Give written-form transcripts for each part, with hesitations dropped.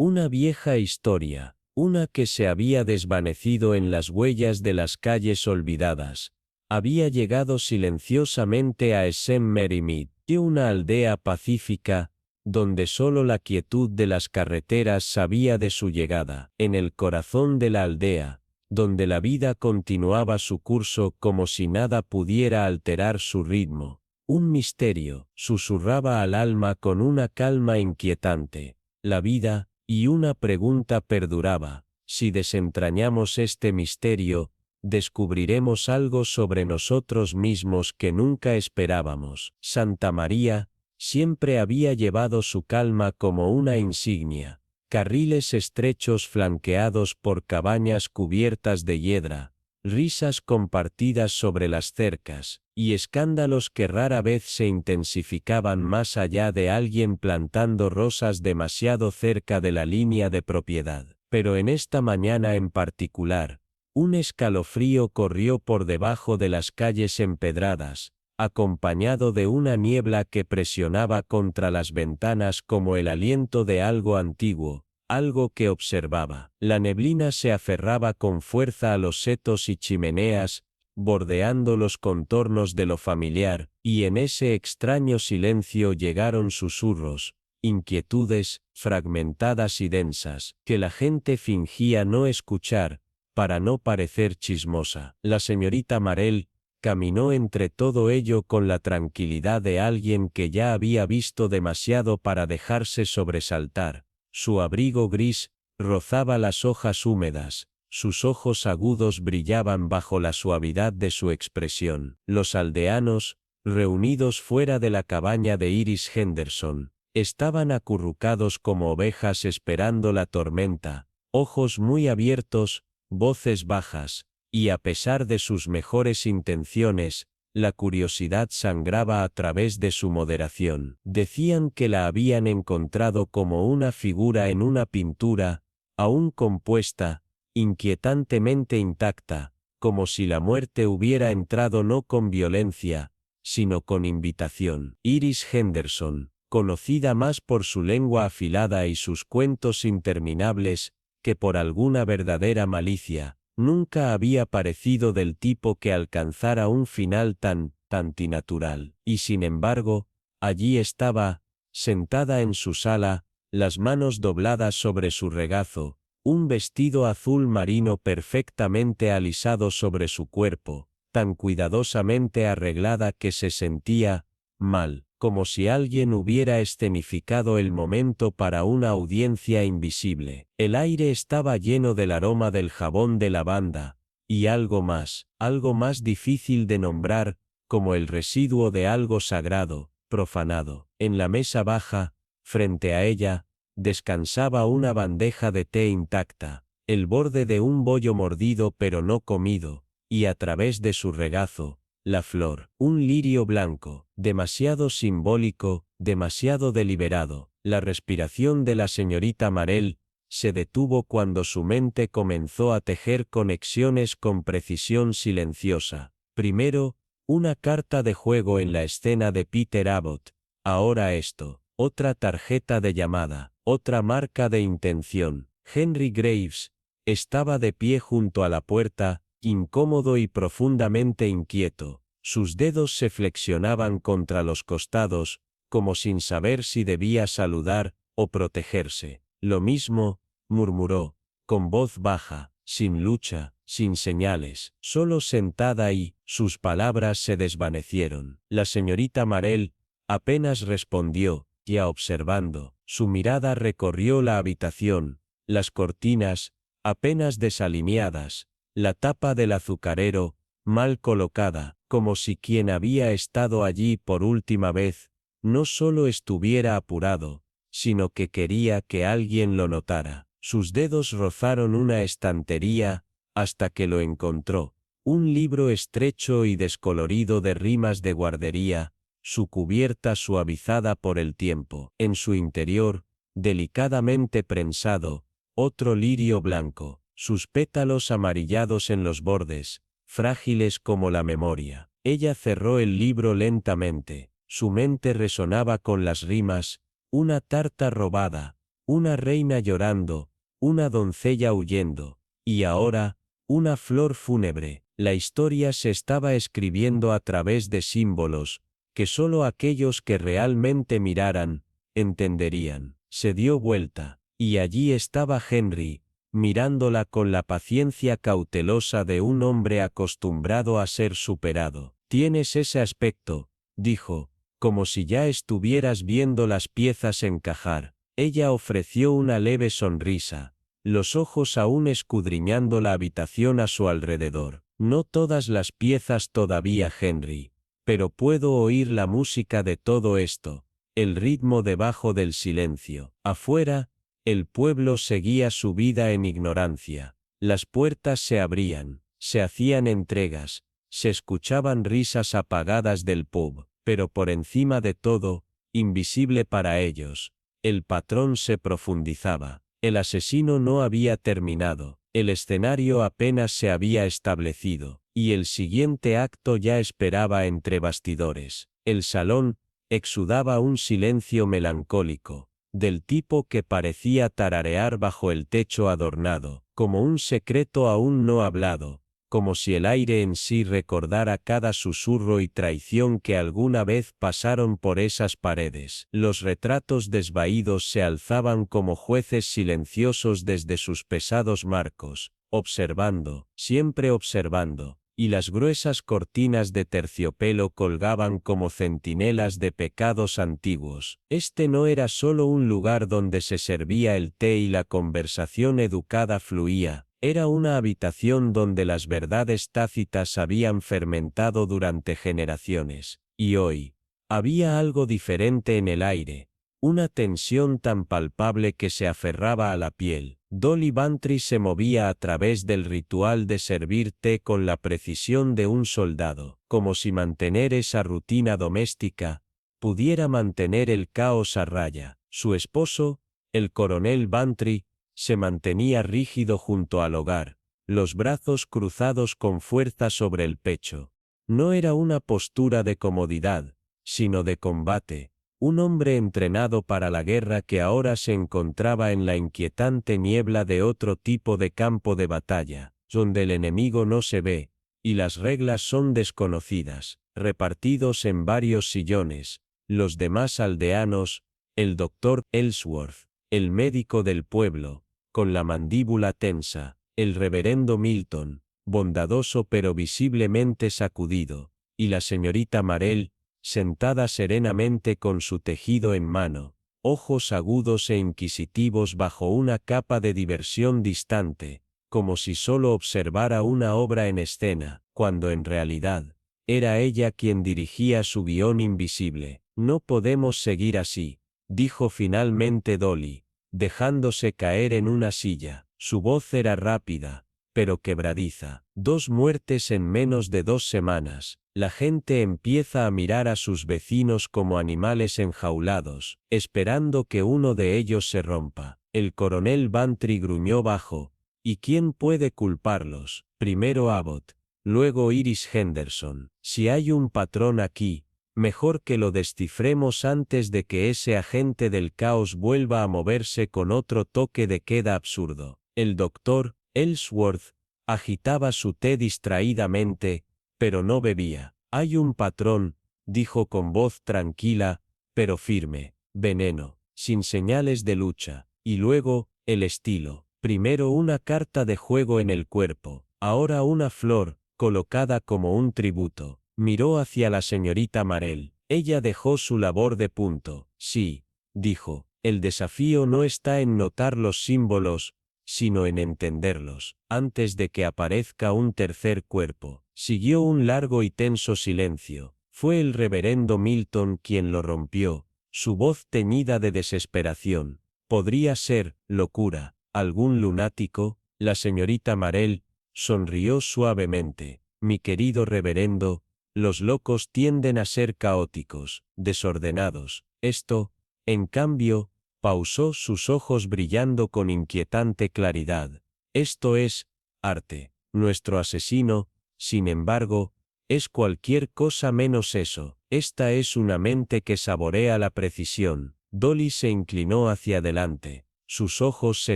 Una vieja historia, una que se había desvanecido en las huellas de las calles olvidadas. Había llegado silenciosamente a Essen-Merimit, una aldea pacífica, donde solo la quietud de las carreteras sabía de su llegada. En el corazón de la aldea, donde la vida continuaba su curso como si nada pudiera alterar su ritmo, un misterio susurraba al alma con una calma inquietante. La vida, y una pregunta perduraba: si desentrañamos este misterio, descubriremos algo sobre nosotros mismos que nunca esperábamos. Santa María siempre había llevado su calma como una insignia. Carriles estrechos flanqueados por cabañas cubiertas de hiedra, risas compartidas sobre las cercas, y escándalos que rara vez se intensificaban más allá de alguien plantando rosas demasiado cerca de la línea de propiedad. Pero en esta mañana en particular, un escalofrío corrió por debajo de las calles empedradas, acompañado de una niebla que presionaba contra las ventanas como el aliento de algo antiguo, algo que observaba. La neblina se aferraba con fuerza a los setos y chimeneas, bordeando los contornos de lo familiar, y en ese extraño silencio llegaron susurros, inquietudes, fragmentadas y densas, que la gente fingía no escuchar, para no parecer chismosa. La señorita Marel caminó entre todo ello con la tranquilidad de alguien que ya había visto demasiado para dejarse sobresaltar. Su abrigo gris rozaba las hojas húmedas, sus ojos agudos brillaban bajo la suavidad de su expresión. Los aldeanos, reunidos fuera de la cabaña de Iris Henderson, estaban acurrucados como ovejas esperando la tormenta, ojos muy abiertos, voces bajas, y a pesar de sus mejores intenciones, la curiosidad sangraba a través de su moderación. Decían que la habían encontrado como una figura en una pintura, aún compuesta, inquietantemente intacta, como si la muerte hubiera entrado no con violencia, sino con invitación. Iris Henderson, conocida más por su lengua afilada y sus cuentos interminables, que por alguna verdadera malicia, nunca había parecido del tipo que alcanzara un final tan antinatural. Y sin embargo, allí estaba, sentada en su sala, las manos dobladas sobre su regazo, un vestido azul marino perfectamente alisado sobre su cuerpo, tan cuidadosamente arreglada que se sentía mal, como si alguien hubiera escenificado el momento para una audiencia invisible. El aire estaba lleno del aroma del jabón de lavanda, y algo más difícil de nombrar, como el residuo de algo sagrado, profanado. En la mesa baja, frente a ella, descansaba una bandeja de té intacta, el borde de un bollo mordido pero no comido, y a través de su regazo, la flor, un lirio blanco, demasiado simbólico, demasiado deliberado. La respiración de la señorita Marel se detuvo cuando su mente comenzó a tejer conexiones con precisión silenciosa. Primero, una carta de juego en la escena de Peter Abbott, ahora esto, otra tarjeta de llamada, otra marca de intención. Henry Graves estaba de pie junto a la puerta, incómodo y profundamente inquieto. Sus dedos se flexionaban contra los costados, como sin saber si debía saludar o protegerse. Lo mismo, murmuró, con voz baja, sin lucha, sin señales, solo sentada y, sus palabras se desvanecieron. La señorita Marel apenas respondió, ya observando, su mirada recorrió la habitación, las cortinas, apenas desalineadas, la tapa del azucarero, mal colocada, como si quien había estado allí por última vez, no solo estuviera apurado, sino que quería que alguien lo notara. Sus dedos rozaron una estantería, hasta que lo encontró, un libro estrecho y descolorido de rimas de guardería, su cubierta suavizada por el tiempo. En su interior, delicadamente prensado, otro lirio blanco, sus pétalos amarillados en los bordes, frágiles como la memoria. Ella cerró el libro lentamente, su mente resonaba con las rimas, una tarta robada, una reina llorando, una doncella huyendo, y ahora, una flor fúnebre. La historia se estaba escribiendo a través de símbolos, que solo aquellos que realmente miraran, entenderían. Se dio vuelta, y allí estaba Henry, mirándola con la paciencia cautelosa de un hombre acostumbrado a ser superado. Tienes ese aspecto, dijo, como si ya estuvieras viendo las piezas encajar. Ella ofreció una leve sonrisa, los ojos aún escudriñando la habitación a su alrededor. No todas las piezas todavía, Henry, pero puedo oír la música de todo esto, el ritmo debajo del silencio. Afuera, el pueblo seguía su vida en ignorancia. Las puertas se abrían, se hacían entregas, se escuchaban risas apagadas del pub, pero por encima de todo, invisible para ellos, el patrón se profundizaba. El asesino no había terminado, el escenario apenas se había establecido, y el siguiente acto ya esperaba entre bastidores. El salón exudaba un silencio melancólico, del tipo que parecía tararear bajo el techo adornado, como un secreto aún no hablado, como si el aire en sí recordara cada susurro y traición que alguna vez pasaron por esas paredes. Los retratos desvaídos se alzaban como jueces silenciosos desde sus pesados marcos, observando, siempre observando, y las gruesas cortinas de terciopelo colgaban como centinelas de pecados antiguos. Este no era solo un lugar donde se servía el té y la conversación educada fluía, era una habitación donde las verdades tácitas habían fermentado durante generaciones, y hoy, había algo diferente en el aire, una tensión tan palpable que se aferraba a la piel. Dolly Bantry se movía a través del ritual de servir té con la precisión de un soldado, como si mantener esa rutina doméstica pudiera mantener el caos a raya. Su esposo, el coronel Bantry, se mantenía rígido junto al hogar, los brazos cruzados con fuerza sobre el pecho. No era una postura de comodidad, sino de combate, un hombre entrenado para la guerra que ahora se encontraba en la inquietante niebla de otro tipo de campo de batalla, donde el enemigo no se ve, y las reglas son desconocidas. Repartidos en varios sillones, los demás aldeanos, el doctor Ellsworth, el médico del pueblo, con la mandíbula tensa, el reverendo Milton, bondadoso pero visiblemente sacudido, y la señorita Marell, sentada serenamente con su tejido en mano, ojos agudos e inquisitivos bajo una capa de diversión distante, como si solo observara una obra en escena, cuando en realidad, era ella quien dirigía su guión invisible. No podemos seguir así, dijo finalmente Dolly, dejándose caer en una silla. Su voz era rápida, pero quebradiza. 2 muertes en menos de 2 semanas. La gente empieza a mirar a sus vecinos como animales enjaulados, esperando que uno de ellos se rompa. El coronel Bantry gruñó bajo. ¿Y quién puede culparlos? Primero Abbott, luego Iris Henderson. Si hay un patrón aquí, mejor que lo descifremos antes de que ese agente del caos vuelva a moverse con otro toque de queda absurdo. El doctor Ellsworth agitaba su té distraídamente, pero no bebía. Hay un patrón, dijo con voz tranquila, pero firme. Veneno, sin señales de lucha. Y luego, el estilo. Primero una carta de juego en el cuerpo, ahora una flor, colocada como un tributo. Miró hacia la señorita Marell. Ella dejó su labor de punto. Sí, dijo, el desafío no está en notar los símbolos, sino en entenderlos. Antes de que aparezca un tercer cuerpo, siguió un largo y tenso silencio. Fue el reverendo Milton quien lo rompió, su voz teñida de desesperación. Podría ser, locura, algún lunático. La señorita Marell sonrió suavemente. Mi querido reverendo, los locos tienden a ser caóticos, desordenados. Esto, en cambio, pausó, sus ojos brillando con inquietante claridad. Esto es arte. Nuestro asesino, sin embargo, es cualquier cosa menos eso. Esta es una mente que saborea la precisión. Dolly se inclinó hacia adelante. Sus ojos se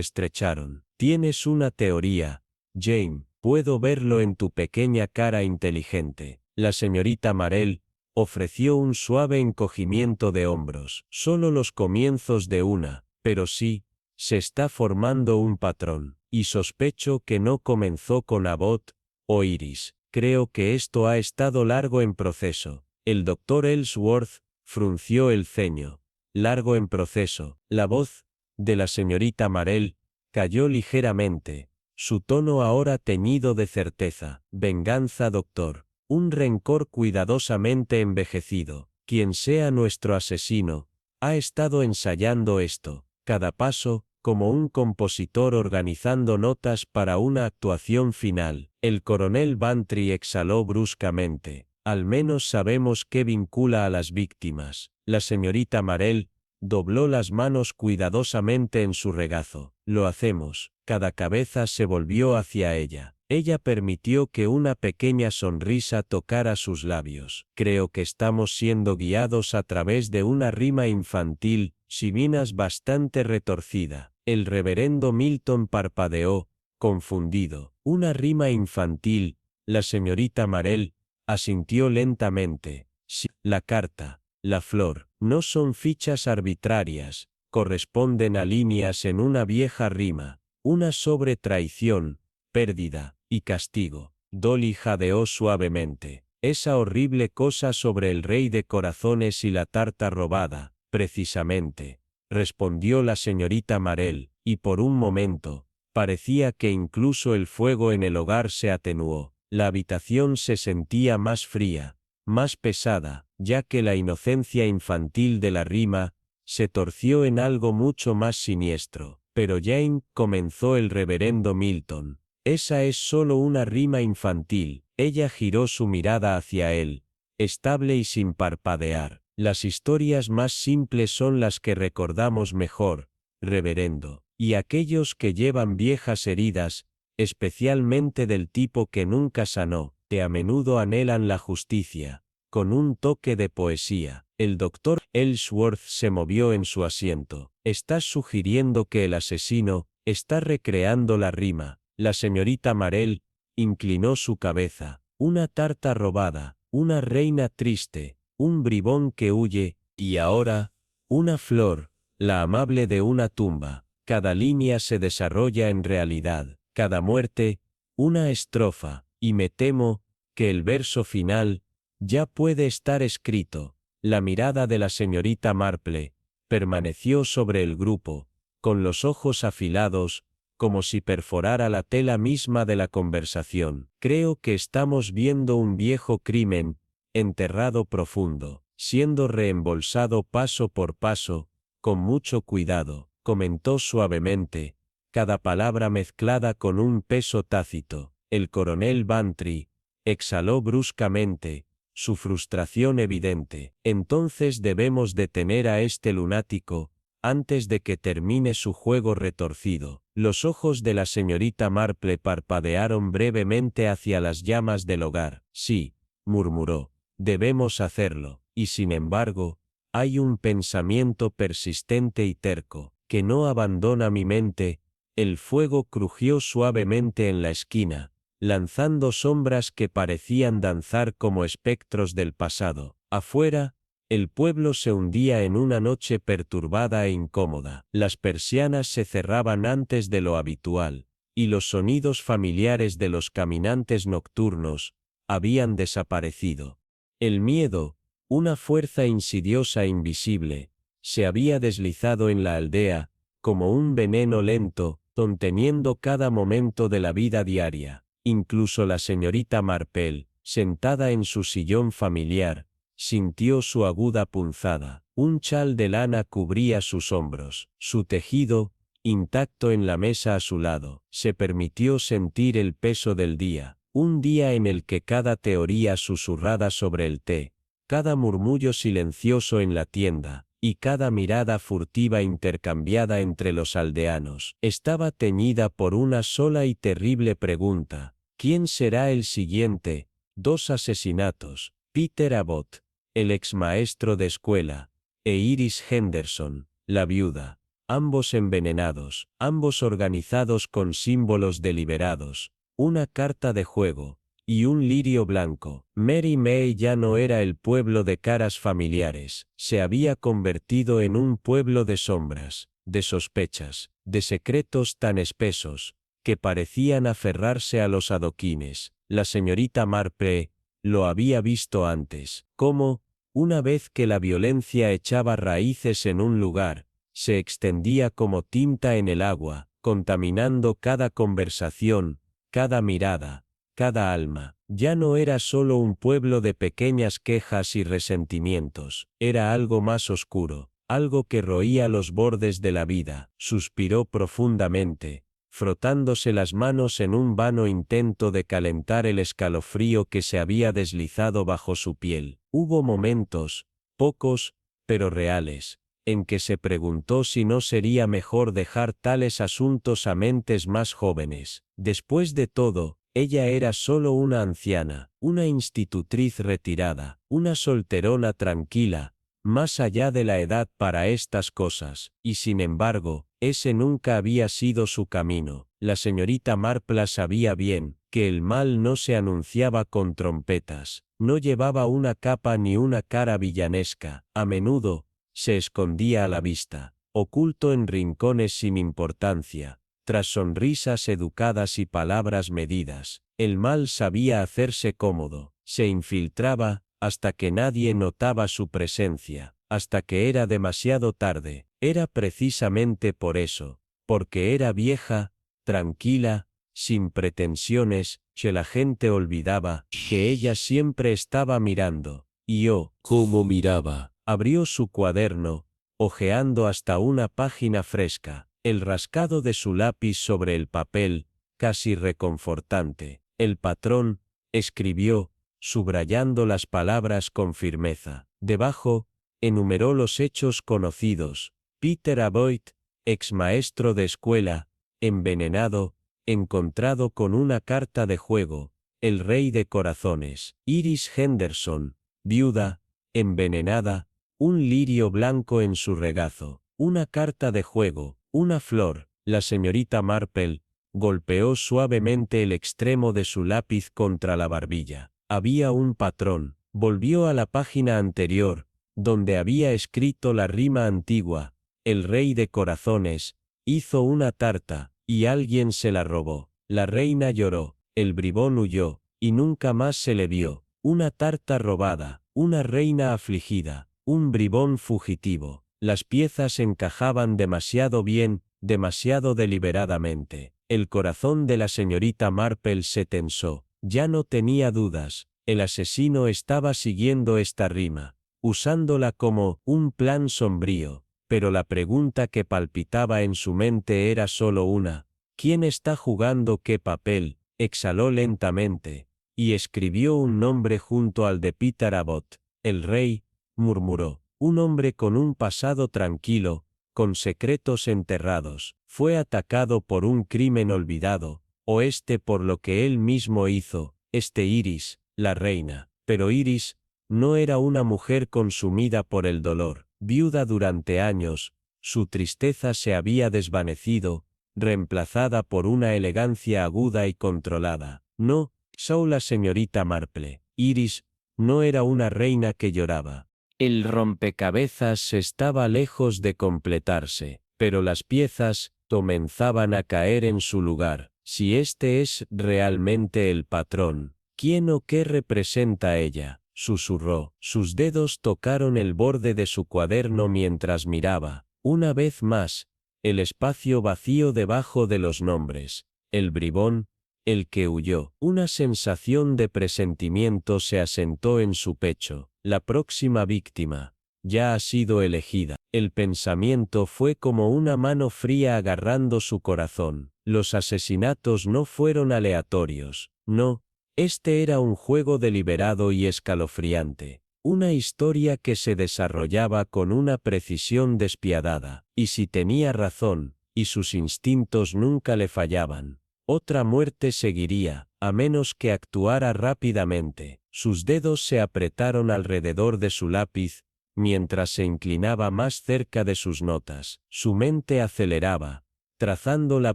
estrecharon. Tienes una teoría, Jane. Puedo verlo en tu pequeña cara inteligente. La señorita Marell ofreció un suave encogimiento de hombros. Solo los comienzos de una, pero sí, se está formando un patrón. Y sospecho que no comenzó con Abbott o Iris. Creo que esto ha estado largo en proceso. El doctor Ellsworth frunció el ceño. Largo en proceso. La voz de la señorita Marell cayó ligeramente, su tono ahora teñido de certeza. Venganza, doctor. Un rencor cuidadosamente envejecido. Quien sea nuestro asesino, ha estado ensayando esto, cada paso, como un compositor organizando notas para una actuación final. El coronel Bantry exhaló bruscamente. Al menos sabemos qué vincula a las víctimas. La señorita Marell dobló las manos cuidadosamente en su regazo. Lo hacemos. Cada cabeza se volvió hacia ella. Ella permitió que una pequeña sonrisa tocara sus labios. Creo que estamos siendo guiados a través de una rima infantil, si bien bastante retorcida. El reverendo Milton parpadeó, confundido. Una rima infantil, la señorita Marell asintió lentamente. Sí, la carta, la flor, no son fichas arbitrarias, corresponden a líneas en una vieja rima, una sobre traición, pérdida y castigo. Dolly jadeó suavemente. Esa horrible cosa sobre el rey de corazones y la tarta robada, precisamente, respondió la señorita Marell, y por un momento, parecía que incluso el fuego en el hogar se atenuó. La habitación se sentía más fría, más pesada, ya que la inocencia infantil de la rima se torció en algo mucho más siniestro. Pero Jane, comenzó el reverendo Milton. Esa es solo una rima infantil. Ella giró su mirada hacia él, estable y sin parpadear. Las historias más simples son las que recordamos mejor, reverendo, y aquellos que llevan viejas heridas, especialmente del tipo que nunca sanó, que a menudo anhelan la justicia, con un toque de poesía. El doctor Ellsworth se movió en su asiento. ¿Estás sugiriendo que el asesino está recreando la rima? La señorita Marell inclinó su cabeza. Una tarta robada, una reina triste, un bribón que huye, y ahora, una flor, la amable de una tumba. Cada línea se desarrolla en realidad, cada muerte, una estrofa, y me temo que el verso final ya puede estar escrito. La mirada de la señorita Marple permaneció sobre el grupo, con los ojos afilados, como si perforara la tela misma de la conversación. Creo que estamos viendo un viejo crimen, enterrado profundo, siendo reembolsado paso por paso, con mucho cuidado, comentó suavemente, cada palabra mezclada con un peso tácito. El coronel Bantry exhaló bruscamente, su frustración evidente. Entonces debemos detener a este lunático, antes de que termine su juego retorcido. Los ojos de la señorita Marple parpadearon brevemente hacia las llamas del hogar. Sí, murmuró, debemos hacerlo, y sin embargo, hay un pensamiento persistente y terco, que no abandona mi mente. El fuego crujió suavemente en la esquina, lanzando sombras que parecían danzar como espectros del pasado. Afuera, el pueblo se hundía en una noche perturbada e incómoda. Las persianas se cerraban antes de lo habitual, y los sonidos familiares de los caminantes nocturnos habían desaparecido. El miedo, una fuerza insidiosa e invisible, se había deslizado en la aldea, como un veneno lento, conteniendo cada momento de la vida diaria. Incluso la señorita Marple, sentada en su sillón familiar, sintió su aguda punzada. Un chal de lana cubría sus hombros. Su tejido, intacto en la mesa a su lado, se permitió sentir el peso del día. Un día en el que cada teoría susurrada sobre el té, cada murmullo silencioso en la tienda, y cada mirada furtiva intercambiada entre los aldeanos, estaba teñida por una sola y terrible pregunta. ¿Quién será el siguiente? 2 asesinatos. Peter Abbott, el ex maestro de escuela, e Iris Henderson, la viuda. ambos envenenados, ambos organizados con símbolos deliberados, una carta de juego, y un lirio blanco. Mary May ya no era el pueblo de caras familiares, se había convertido en un pueblo de sombras, de sospechas, de secretos tan espesos, que parecían aferrarse a los adoquines. La señorita Marple lo había visto antes, cómo, una vez que la violencia echaba raíces en un lugar, se extendía como tinta en el agua, contaminando cada conversación, cada mirada, cada alma. Ya no era solo un pueblo de pequeñas quejas y resentimientos, era algo más oscuro, algo que roía los bordes de la vida. Suspiró profundamente, frotándose las manos en un vano intento de calentar el escalofrío que se había deslizado bajo su piel. Hubo momentos, pocos, pero reales, en que se preguntó si no sería mejor dejar tales asuntos a mentes más jóvenes. Después de todo, ella era solo una anciana, una institutriz retirada, una solterona tranquila, más allá de la edad para estas cosas, y sin embargo, ese nunca había sido su camino. La señorita Marple sabía bien que el mal no se anunciaba con trompetas, no llevaba una capa ni una cara villanesca, a menudo, se escondía a la vista, oculto en rincones sin importancia. Tras sonrisas educadas y palabras medidas, el mal sabía hacerse cómodo, se infiltraba, hasta que nadie notaba su presencia, hasta que era demasiado tarde. Era precisamente por eso, porque era vieja, tranquila, sin pretensiones, que la gente olvidaba que ella siempre estaba mirando. Y oh, cómo miraba. Abrió su cuaderno, hojeando hasta una página fresca. El rascado de su lápiz sobre el papel, casi reconfortante. El patrón, escribió, subrayando las palabras con firmeza. Debajo, enumeró los hechos conocidos. Peter Abbott, ex maestro de escuela, envenenado, encontrado con una carta de juego. El rey de corazones. Iris Henderson, viuda, envenenada, un lirio blanco en su regazo, una carta de juego, una flor. La señorita Marple golpeó suavemente el extremo de su lápiz contra la barbilla. Había un patrón. Volvió a la página anterior, donde había escrito la rima antigua. El rey de corazones hizo una tarta, y alguien se la robó. La reina lloró, el bribón huyó, y nunca más se le vio. Una tarta robada, una reina afligida, un bribón fugitivo. Las piezas encajaban demasiado bien, demasiado deliberadamente. El corazón de la señorita Marple se tensó. Ya no tenía dudas. El asesino estaba siguiendo esta rima, usándola como un plan sombrío. Pero la pregunta que palpitaba en su mente era solo una. ¿Quién está jugando qué papel? Exhaló lentamente, y escribió un nombre junto al de Peter Abbott. El rey, murmuró, un hombre con un pasado tranquilo, con secretos enterrados, fue atacado por un crimen olvidado, o por lo que él mismo hizo, Iris, la reina. Pero Iris no era una mujer consumida por el dolor. Viuda durante años, su tristeza se había desvanecido, reemplazada por una elegancia aguda y controlada. No, solo la señorita Marple. Iris no era una reina que lloraba. El rompecabezas estaba lejos de completarse, pero las piezas comenzaban a caer en su lugar. Si este es realmente el patrón, ¿quién o qué representa ella? Susurró. Sus dedos tocaron el borde de su cuaderno mientras miraba, una vez más, el espacio vacío debajo de los nombres. El bribón, el que huyó. Una sensación de presentimiento se asentó en su pecho. La próxima víctima ya ha sido elegida. El pensamiento fue como una mano fría agarrando su corazón. Los asesinatos no fueron aleatorios. No, este era un juego deliberado y escalofriante. Una historia que se desarrollaba con una precisión despiadada. Y si tenía razón, y sus instintos nunca le fallaban, otra muerte seguiría, a menos que actuara rápidamente. Sus dedos se apretaron alrededor de su lápiz, mientras se inclinaba más cerca de sus notas. Su mente aceleraba, trazando la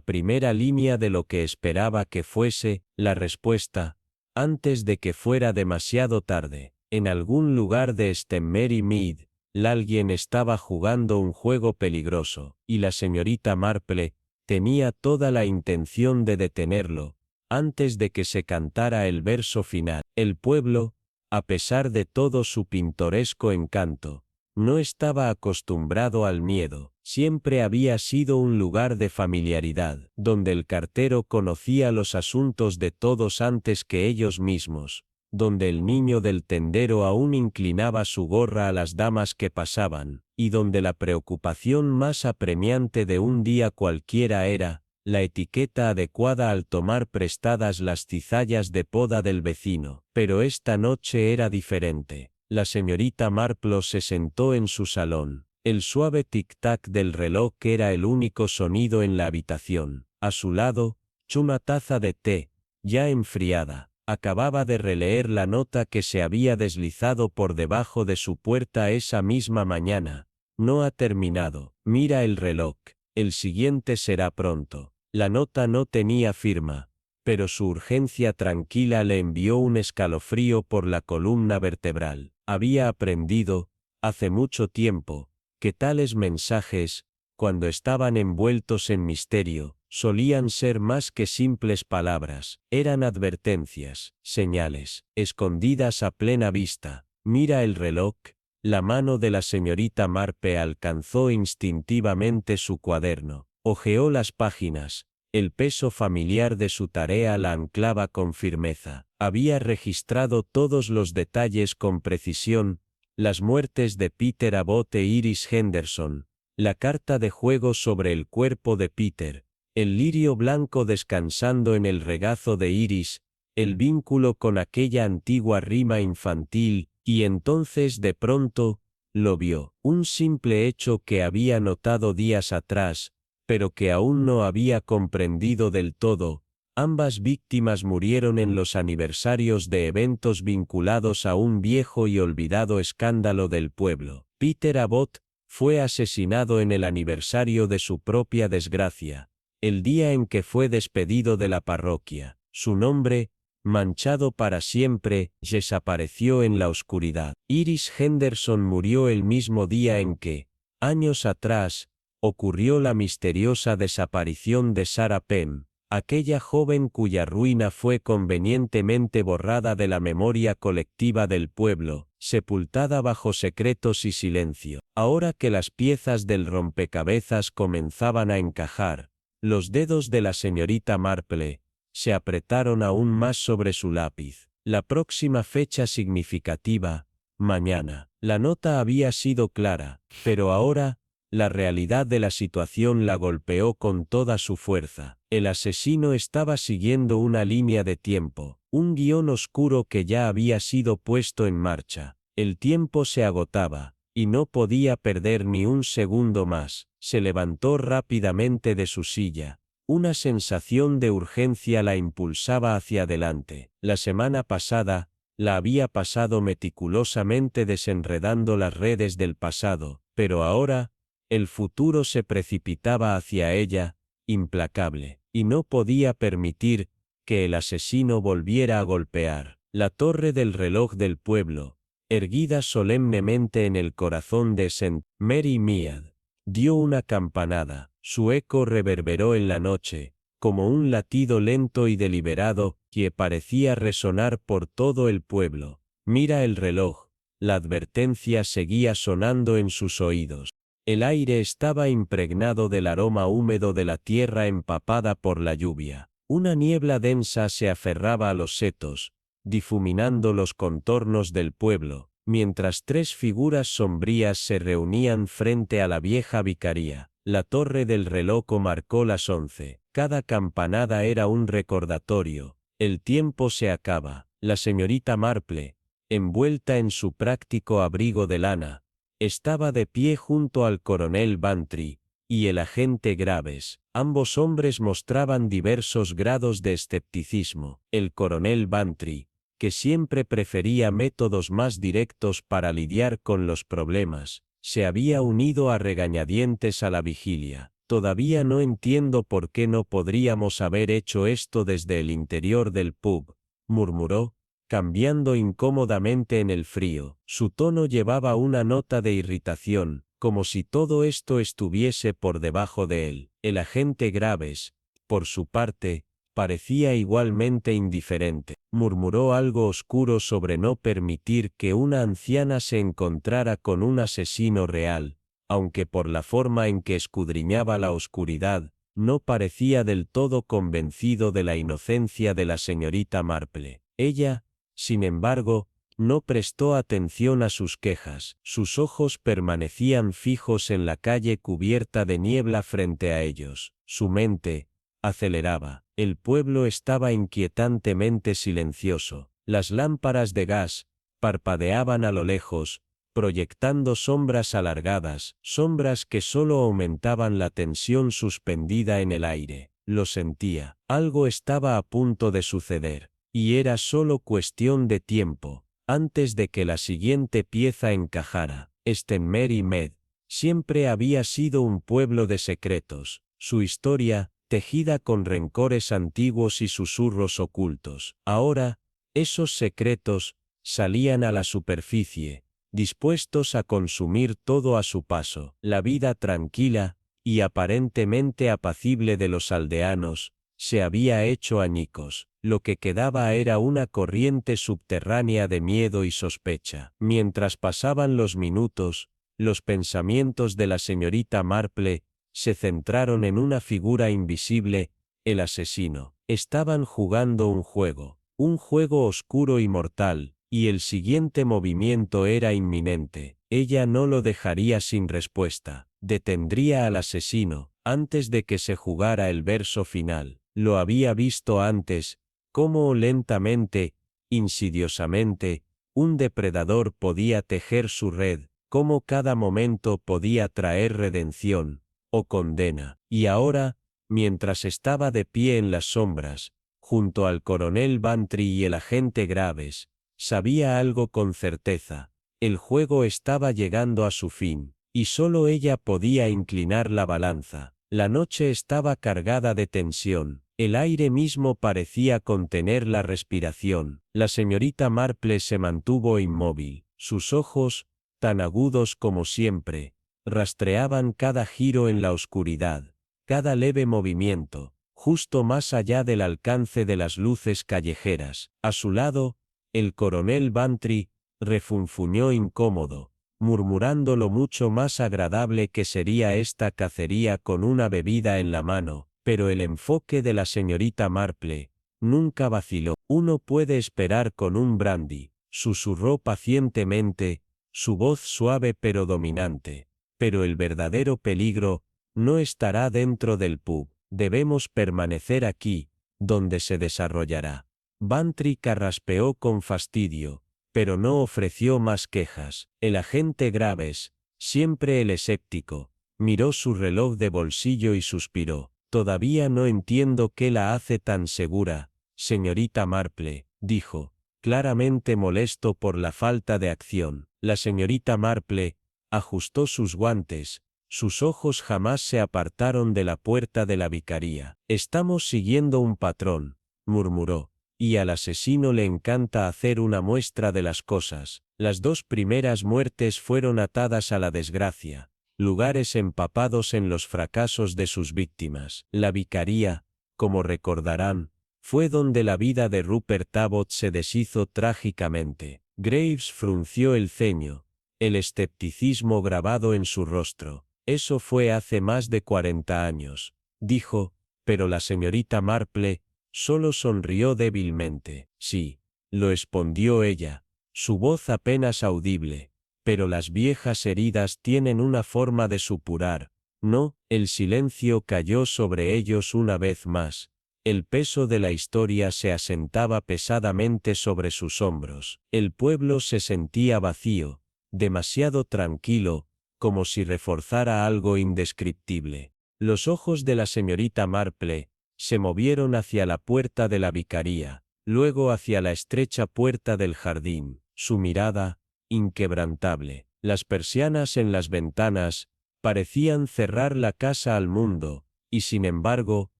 primera línea de lo que esperaba que fuese la respuesta, antes de que fuera demasiado tarde. En algún lugar de Merry Mead, alguien estaba jugando un juego peligroso, y la señorita Marple tenía toda la intención de detenerlo, antes de que se cantara el verso final. El pueblo, a pesar de todo su pintoresco encanto, no estaba acostumbrado al miedo. Siempre había sido un lugar de familiaridad, donde el cartero conocía los asuntos de todos antes que ellos mismos, donde el niño del tendero aún inclinaba su gorra a las damas que pasaban, y donde la preocupación más apremiante de un día cualquiera era la etiqueta adecuada al tomar prestadas las cizallas de poda del vecino. Pero esta noche era diferente. La señorita Marple se sentó en su salón. El suave tic-tac del reloj era el único sonido en la habitación. A su lado, una taza de té, ya enfriada, acababa de releer la nota que se había deslizado por debajo de su puerta esa misma mañana. No ha terminado. Mira el reloj. El siguiente será pronto. La nota no tenía firma, pero su urgencia tranquila le envió un escalofrío por la columna vertebral. Había aprendido, hace mucho tiempo, que tales mensajes, cuando estaban envueltos en misterio, solían ser más que simples palabras. Eran advertencias, señales, escondidas a plena vista. Mira el reloj. La mano de la señorita Marple alcanzó instintivamente su cuaderno. Hojeó las páginas. El peso familiar de su tarea la anclaba con firmeza. Había registrado todos los detalles con precisión: las muertes de Peter Abbott e Iris Henderson, la carta de juego sobre el cuerpo de Peter, el lirio blanco descansando en el regazo de Iris, el vínculo con aquella antigua rima infantil, y entonces de pronto, lo vio. Un simple hecho que había notado días atrás, pero que aún no había comprendido del todo. Ambas víctimas murieron en los aniversarios de eventos vinculados a un viejo y olvidado escándalo del pueblo. Peter Abbott fue asesinado en el aniversario de su propia desgracia, el día en que fue despedido de la parroquia. Su nombre, manchado para siempre, desapareció en la oscuridad. Iris Henderson murió el mismo día en que, años atrás, ocurrió la misteriosa desaparición de Sarah Penn, aquella joven cuya ruina fue convenientemente borrada de la memoria colectiva del pueblo, sepultada bajo secretos y silencio. Ahora que las piezas del rompecabezas comenzaban a encajar, los dedos de la señorita Marple se apretaron aún más sobre su lápiz. La próxima fecha significativa, mañana. La nota había sido clara, pero ahora, la realidad de la situación la golpeó con toda su fuerza. El asesino estaba siguiendo una línea de tiempo, un guión oscuro que ya había sido puesto en marcha. El tiempo se agotaba, y no podía perder ni un segundo más. Se levantó rápidamente de su silla. Una sensación de urgencia la impulsaba hacia adelante. La semana pasada, la había pasado meticulosamente desenredando las redes del pasado, pero ahora, el futuro se precipitaba hacia ella, implacable, y no podía permitir que el asesino volviera a golpear. La torre del reloj del pueblo, erguida solemnemente en el corazón de Merry Mead, dio una campanada. Su eco reverberó en la noche, como un latido lento y deliberado que parecía resonar por todo el pueblo. Mira el reloj. La advertencia seguía sonando en sus oídos. El aire estaba impregnado del aroma húmedo de la tierra empapada por la lluvia. Una niebla densa se aferraba a los setos, difuminando los contornos del pueblo, mientras tres figuras sombrías se reunían frente a la vieja vicaría. La torre del reloj marcó las 11. Cada campanada era un recordatorio. El tiempo se acaba. La señorita Marple, envuelta en su práctico abrigo de lana, estaba de pie junto al coronel Bantry y el agente Graves. Ambos hombres mostraban diversos grados de escepticismo. El coronel Bantry, que siempre prefería métodos más directos para lidiar con los problemas, se había unido a regañadientes a la vigilia. Todavía no entiendo por qué no podríamos haber hecho esto desde el interior del pub, murmuró, cambiando incómodamente en el frío. Su tono llevaba una nota de irritación, como si todo esto estuviese por debajo de él. El agente Graves, por su parte, parecía igualmente indiferente. Murmuró algo oscuro sobre no permitir que una anciana se encontrara con un asesino real, aunque por la forma en que escudriñaba la oscuridad, no parecía del todo convencido de la inocencia de la señorita Marple. Ella, sin embargo, no prestó atención a sus quejas. Sus ojos permanecían fijos en la calle cubierta de niebla frente a ellos. Su mente aceleraba. El pueblo estaba inquietantemente silencioso. Las lámparas de gas parpadeaban a lo lejos, proyectando sombras alargadas, sombras que solo aumentaban la tensión suspendida en el aire. Lo sentía. Algo estaba a punto de suceder, y era solo cuestión de tiempo, antes de que la siguiente pieza encajara. Stenmer Med siempre había sido un pueblo de secretos. Su historia, tejida con rencores antiguos y susurros ocultos. Ahora, esos secretos salían a la superficie, dispuestos a consumir todo a su paso. La vida tranquila y aparentemente apacible de los aldeanos se había hecho añicos. Lo que quedaba era una corriente subterránea de miedo y sospecha. Mientras pasaban los minutos, los pensamientos de la señorita Marple se centraron en una figura invisible, el asesino. Estaban jugando un juego oscuro y mortal, y el siguiente movimiento era inminente. Ella no lo dejaría sin respuesta. Detendría al asesino, antes de que se jugara el verso final. Lo había visto antes, cómo lentamente, insidiosamente, un depredador podía tejer su red, cómo cada momento podía traer redención o condena. Y ahora, mientras estaba de pie en las sombras, junto al coronel Bantry y el agente Graves, sabía algo con certeza. El juego estaba llegando a su fin, y solo ella podía inclinar la balanza. La noche estaba cargada de tensión. El aire mismo parecía contener la respiración. La señorita Marple se mantuvo inmóvil. Sus ojos, tan agudos como siempre, rastreaban cada giro en la oscuridad, cada leve movimiento, justo más allá del alcance de las luces callejeras. A su lado, el coronel Bantry refunfuñó incómodo, murmurando lo mucho más agradable que sería esta cacería con una bebida en la mano, pero el enfoque de la señorita Marple nunca vaciló. Uno puede esperar con un brandy, susurró pacientemente, su voz suave pero dominante. Pero el verdadero peligro no estará dentro del pub. Debemos permanecer aquí, donde se desarrollará. Bantry carraspeó con fastidio, pero no ofreció más quejas. El agente Graves, siempre el escéptico, miró su reloj de bolsillo y suspiró. Todavía no entiendo qué la hace tan segura, señorita Marple, dijo, claramente molesto por la falta de acción. La señorita Marple ajustó sus guantes, sus ojos jamás se apartaron de la puerta de la vicaría. Estamos siguiendo un patrón, murmuró, y al asesino le encanta hacer una muestra de las cosas. Las dos primeras muertes fueron atadas a la desgracia, lugares empapados en los fracasos de sus víctimas. La vicaría, como recordarán, fue donde la vida de Rupert Abbott se deshizo trágicamente. Graves frunció el ceño, el escepticismo grabado en su rostro. Eso fue hace más de 40 años, dijo, pero la señorita Marple solo sonrió débilmente. Sí, lo respondió ella, su voz apenas audible, pero las viejas heridas tienen una forma de supurar. No, el silencio cayó sobre ellos una vez más. El peso de la historia se asentaba pesadamente sobre sus hombros. El pueblo se sentía vacío, demasiado tranquilo, como si reforzara algo indescriptible. Los ojos de la señorita Marple se movieron hacia la puerta de la vicaría. luego hacia la estrecha puerta del jardín, su mirada, inquebrantable. Las persianas en las ventanas parecían cerrar la casa al mundo, y sin embargo,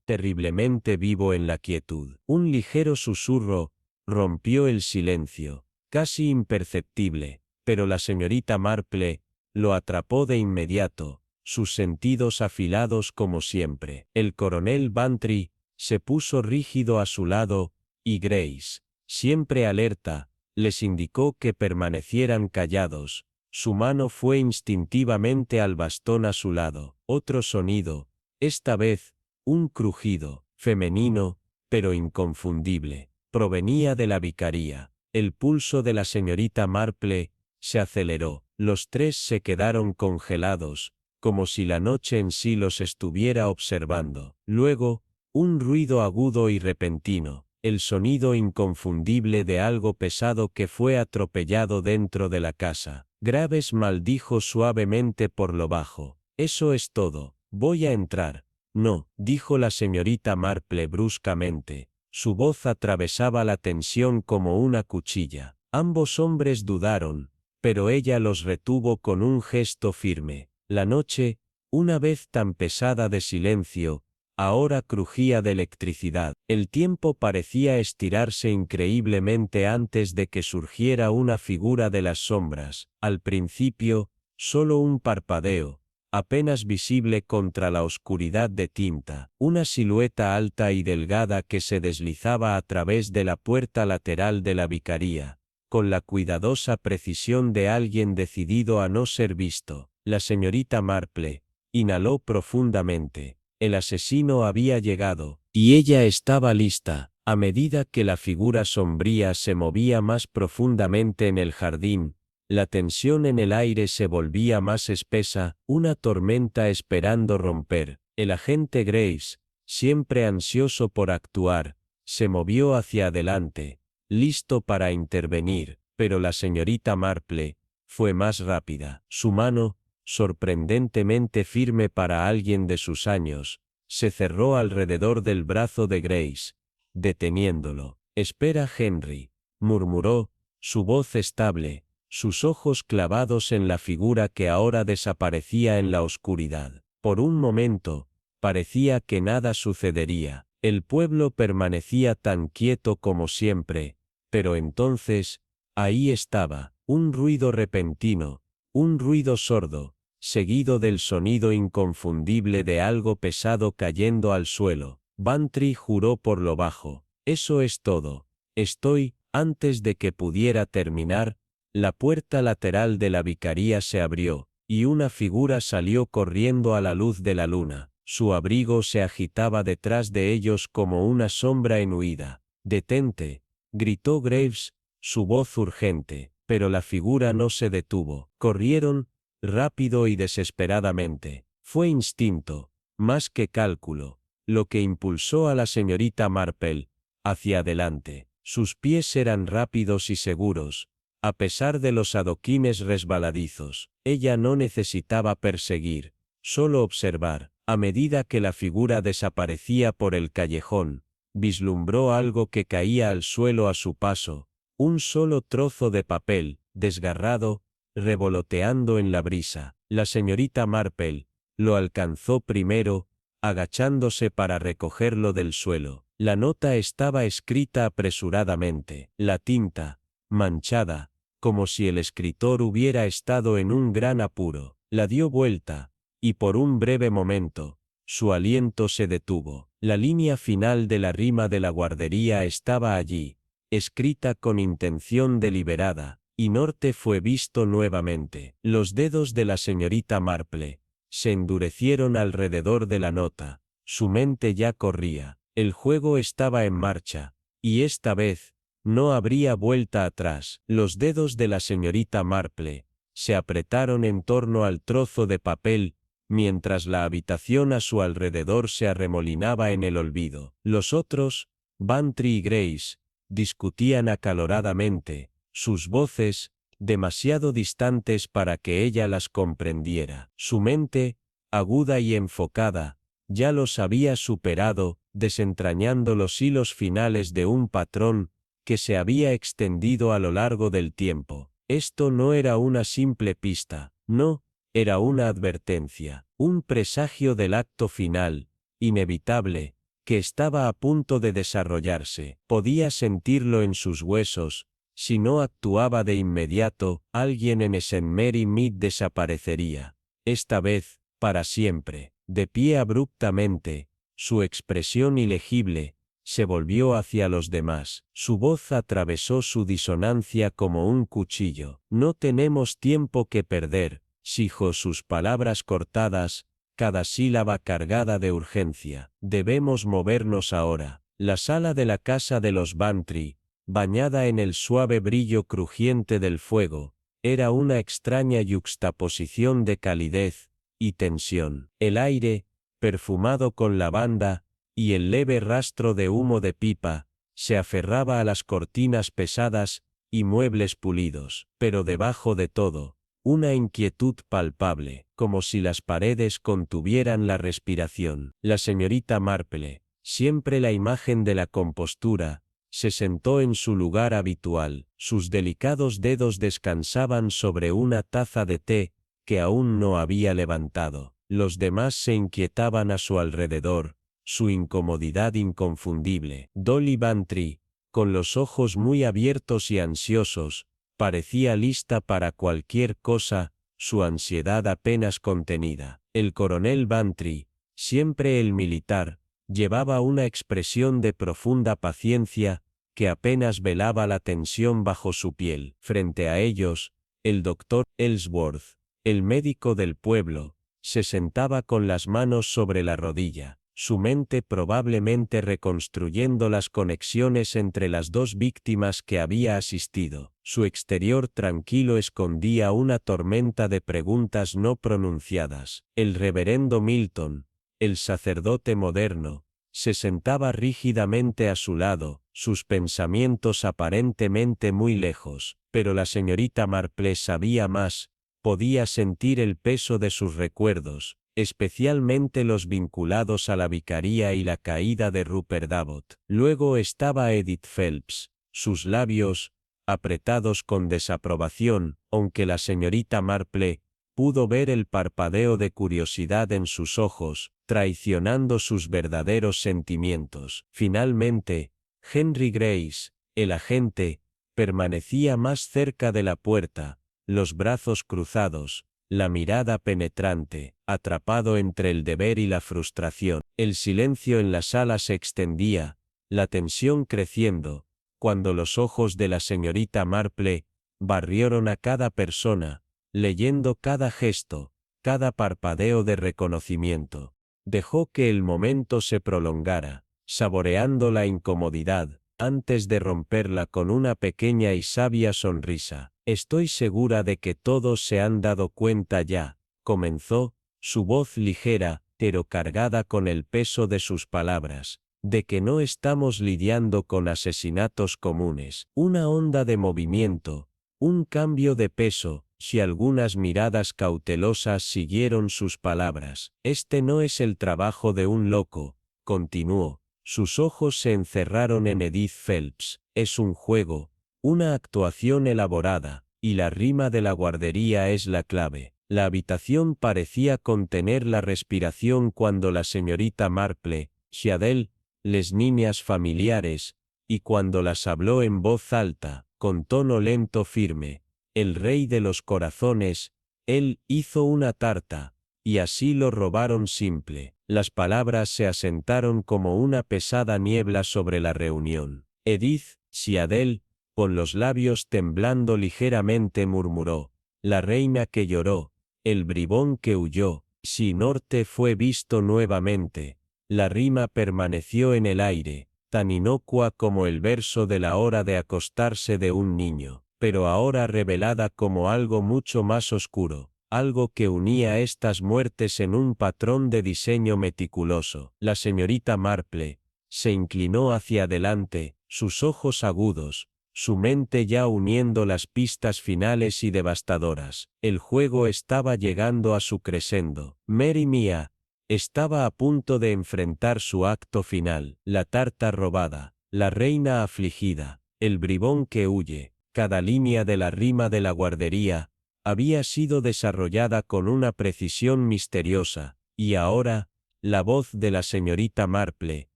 terriblemente vivo en la quietud. Un ligero susurro rompió el silencio, casi imperceptible, pero la señorita Marple lo atrapó de inmediato, sus sentidos afilados como siempre. El coronel Bantry se puso rígido a su lado, y Grace, siempre alerta, les indicó que permanecieran callados. Su mano fue instintivamente al bastón a su lado. Otro sonido, esta vez, un crujido, femenino, pero inconfundible, provenía de la vicaría. El pulso de la señorita Marple se aceleró. Los tres se quedaron congelados, como si la noche en sí los estuviera observando. Luego, un ruido agudo y repentino, el sonido inconfundible de algo pesado que fue atropellado dentro de la casa. Graves maldijo suavemente por lo bajo. Eso es todo, voy a entrar. No, dijo la señorita Marple bruscamente. Su voz atravesaba la tensión como una cuchilla. Ambos hombres dudaron, pero ella los retuvo con un gesto firme. La noche, una vez tan pesada de silencio, ahora crujía de electricidad. El tiempo parecía estirarse increíblemente antes de que surgiera una figura de las sombras. Al principio, solo un parpadeo, apenas visible contra la oscuridad de tinta, una silueta alta y delgada que se deslizaba a través de la puerta lateral de la vicaría, con la cuidadosa precisión de alguien decidido a no ser visto. La señorita Marple inhaló profundamente. El asesino había llegado, y ella estaba lista. A medida que la figura sombría se movía más profundamente en el jardín, la tensión en el aire se volvía más espesa, una tormenta esperando romper. El agente Graves, siempre ansioso por actuar, se movió hacia adelante, listo para intervenir, pero la señorita Marple fue más rápida. Su mano, sorprendentemente firme para alguien de sus años, se cerró alrededor del brazo de Grace, deteniéndolo. «Espera, Henry», murmuró, su voz estable, sus ojos clavados en la figura que ahora desaparecía en la oscuridad. Por un momento, parecía que nada sucedería. El pueblo permanecía tan quieto como siempre, pero entonces, ahí estaba, un ruido repentino, un ruido sordo, seguido del sonido inconfundible de algo pesado cayendo al suelo. Bantry juró por lo bajo. «Eso es todo. Estoy». Antes de que pudiera terminar, la puerta lateral de la vicaría se abrió, y una figura salió corriendo a la luz de la luna. Su abrigo se agitaba detrás de ellos como una sombra en huida. «Detente», gritó Graves, su voz urgente, pero la figura no se detuvo. Corrieron, rápido y desesperadamente. Fue instinto, más que cálculo, lo que impulsó a la señorita Marple hacia adelante. Sus pies eran rápidos y seguros, a pesar de los adoquines resbaladizos. Ella no necesitaba perseguir, solo observar. A medida que la figura desaparecía por el callejón, vislumbró algo que caía al suelo a su paso, un solo trozo de papel, desgarrado, revoloteando en la brisa. La señorita Marple lo alcanzó primero, agachándose para recogerlo del suelo. La nota estaba escrita apresuradamente. La tinta, manchada, como si el escritor hubiera estado en un gran apuro. La dio vuelta, y por un breve momento, su aliento se detuvo. La línea final de la rima de la guardería estaba allí, escrita con intención deliberada, y Norte fue visto nuevamente. Los dedos de la señorita Marple se endurecieron alrededor de la nota. Su mente ya corría. El juego estaba en marcha, y esta vez, no habría vuelta atrás. Los dedos de la señorita Marple se apretaron en torno al trozo de papel, mientras la habitación a su alrededor se arremolinaba en el olvido. Los otros, Bantry y Grace, discutían acaloradamente, sus voces, demasiado distantes para que ella las comprendiera. Su mente, aguda y enfocada, ya los había superado, desentrañando los hilos finales de un patrón que se había extendido a lo largo del tiempo. Esto no era una simple pista, no, era una advertencia, un presagio del acto final, inevitable, que estaba a punto de desarrollarse. Podía sentirlo en sus huesos. Si no actuaba de inmediato, alguien en St. Mary Mead desaparecería. Esta vez, para siempre. De pie abruptamente, su expresión ilegible, se volvió hacia los demás. Su voz atravesó su disonancia como un cuchillo. No tenemos tiempo que perder, dijo, sus palabras cortadas, cada sílaba cargada de urgencia. Debemos movernos ahora. La sala de la casa de los Bantry, bañada en el suave brillo crujiente del fuego, era una extraña yuxtaposición de calidez y tensión. El aire, perfumado con lavanda, y el leve rastro de humo de pipa, se aferraba a las cortinas pesadas y muebles pulidos, pero debajo de todo, una inquietud palpable, como si las paredes contuvieran la respiración. La señorita Marple, siempre la imagen de la compostura, se sentó en su lugar habitual. Sus delicados dedos descansaban sobre una taza de té que aún no había levantado. Los demás se inquietaban a su alrededor, su incomodidad inconfundible. Dolly Bantry, con los ojos muy abiertos y ansiosos, parecía lista para cualquier cosa, su ansiedad apenas contenida. El coronel Bantry, siempre el militar, llevaba una expresión de profunda paciencia, que apenas velaba la tensión bajo su piel. Frente a ellos, el doctor Ellsworth, el médico del pueblo, se sentaba con las manos sobre la rodilla, su mente probablemente reconstruyendo las conexiones entre las dos víctimas que había asistido. Su exterior tranquilo escondía una tormenta de preguntas no pronunciadas. El reverendo Milton, el sacerdote moderno, se sentaba rígidamente a su lado, sus pensamientos aparentemente muy lejos, pero la señorita Marple sabía más, podía sentir el peso de sus recuerdos, especialmente los vinculados a la vicaría y la caída de Rupert Abbott. Luego estaba Edith Phelps, sus labios, apretados con desaprobación, aunque la señorita Marple pudo ver el parpadeo de curiosidad en sus ojos, traicionando sus verdaderos sentimientos. Finalmente, Henry Grace, el agente, permanecía más cerca de la puerta, los brazos cruzados, la mirada penetrante, atrapado entre el deber y la frustración. El silencio en la sala se extendía, la tensión creciendo, cuando los ojos de la señorita Marple barrieron a cada persona, leyendo cada gesto, cada parpadeo de reconocimiento. Dejó que el momento se prolongara, saboreando la incomodidad, antes de romperla con una pequeña y sabia sonrisa. Estoy segura de que todos se han dado cuenta ya, comenzó, su voz ligera, pero cargada con el peso de sus palabras, de que no estamos lidiando con asesinatos comunes. Una onda de movimiento, un cambio de peso, si algunas miradas cautelosas siguieron sus palabras. Este no es el trabajo de un loco, continuó. Sus ojos se encerraron en Edith Phelps. Es un juego, una actuación elaborada, y la rima de la guardería es la clave. La habitación parecía contener la respiración cuando la señorita Marple, Adele, les niñas familiares, y cuando las habló en voz alta, con tono lento firme. El rey de los corazones, él hizo una tarta, y así lo robaron simple. Las palabras se asentaron como una pesada niebla sobre la reunión. Edith, Adele, con los labios temblando ligeramente murmuró, la reina que lloró, el bribón que huyó, si Norte fue visto nuevamente. La rima permaneció en el aire, tan inocua como el verso de la hora de acostarse de un niño, pero ahora revelada como algo mucho más oscuro, algo que unía estas muertes en un patrón de diseño meticuloso. La señorita Marple se inclinó hacia adelante, sus ojos agudos, su mente ya uniendo las pistas finales y devastadoras. El juego estaba llegando a su crescendo. Mary mía, estaba a punto de enfrentar su acto final. La tarta robada, la reina afligida, El bribón que huye. Cada línea de la rima de la guardería había sido desarrollada con una precisión misteriosa, y ahora, la voz de la señorita Marple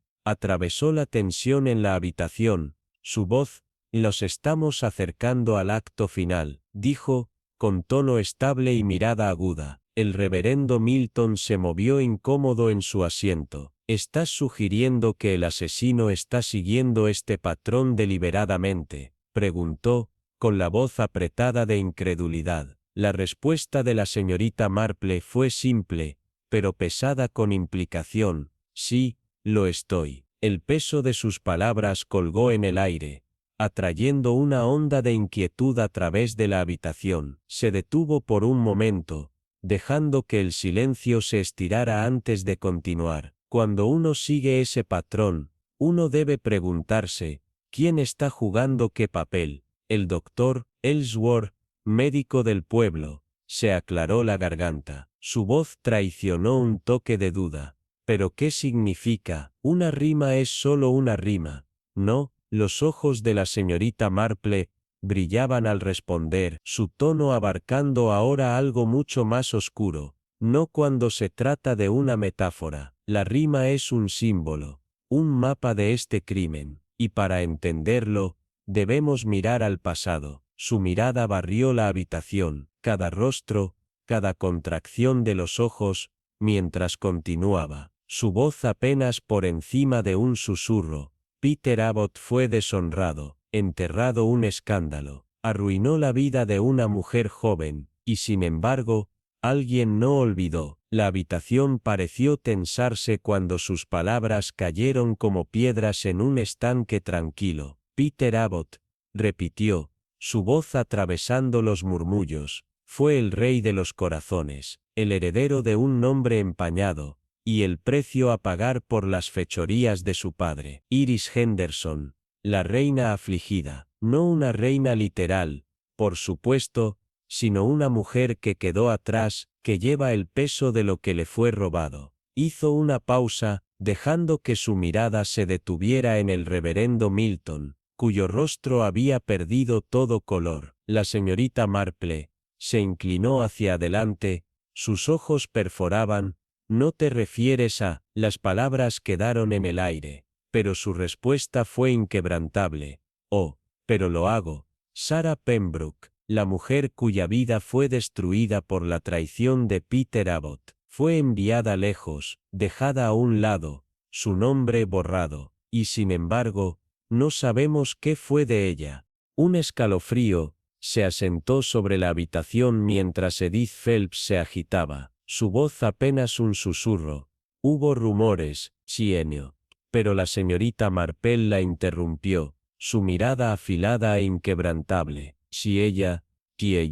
atravesó la tensión en la habitación. Su voz: «Los estamos acercando al acto final», dijo, con tono estable y mirada aguda. El reverendo Milton se movió incómodo en su asiento. «¿Estás sugiriendo que el asesino está siguiendo este patrón deliberadamente?», preguntó, con la voz apretada de incredulidad. La respuesta de la señorita Marple fue simple, pero pesada con implicación. «Sí, lo estoy». El peso de sus palabras colgó en el aire, atrayendo una onda de inquietud a través de la habitación. Se detuvo por un momento, dejando que el silencio se estirara antes de continuar. Cuando uno sigue ese patrón, uno debe preguntarse, ¿quién está jugando qué papel? El doctor Ellsworth, médico del pueblo, se aclaró la garganta. Su voz traicionó un toque de duda. ¿Pero qué significa? Una rima es solo una rima, ¿no? Los ojos de la señorita Marple brillaban al responder, su tono abarcando ahora algo mucho más oscuro. No cuando se trata de una metáfora. La rima es un símbolo, un mapa de este crimen, y para entenderlo, debemos mirar al pasado. Su mirada barrió la habitación, cada rostro, cada contracción de los ojos, mientras continuaba. Su voz apenas por encima de un susurro. Peter Abbott fue deshonrado, enterrado un escándalo, arruinó la vida de una mujer joven, y sin embargo, alguien no olvidó. La habitación pareció tensarse cuando sus palabras cayeron como piedras en un estanque tranquilo. Peter Abbott, repitió, su voz atravesando los murmullos, fue el rey de los corazones, el heredero de un nombre empañado, y el precio a pagar por las fechorías de su padre. Iris Henderson, la reina afligida, no una reina literal, por supuesto, sino una mujer que quedó atrás, que lleva el peso de lo que le fue robado. Hizo una pausa, dejando que su mirada se detuviera en el reverendo Milton, cuyo rostro había perdido todo color. La señorita Marple se inclinó hacia adelante, sus ojos perforaban. «¿No te refieres a...?» Las palabras quedaron en el aire, pero su respuesta fue inquebrantable. «Oh, pero lo hago. Sarah Pembroke, la mujer cuya vida fue destruida por la traición de Peter Abbott, fue enviada lejos, dejada a un lado, su nombre borrado, y sin embargo, no sabemos qué fue de ella». Un escalofrío se asentó sobre la habitación mientras Edith Phelps se agitaba. Su voz apenas un susurro. «Hubo rumores, Sienio». Pero la señorita Marple la interrumpió, su mirada afilada e inquebrantable. «Si ella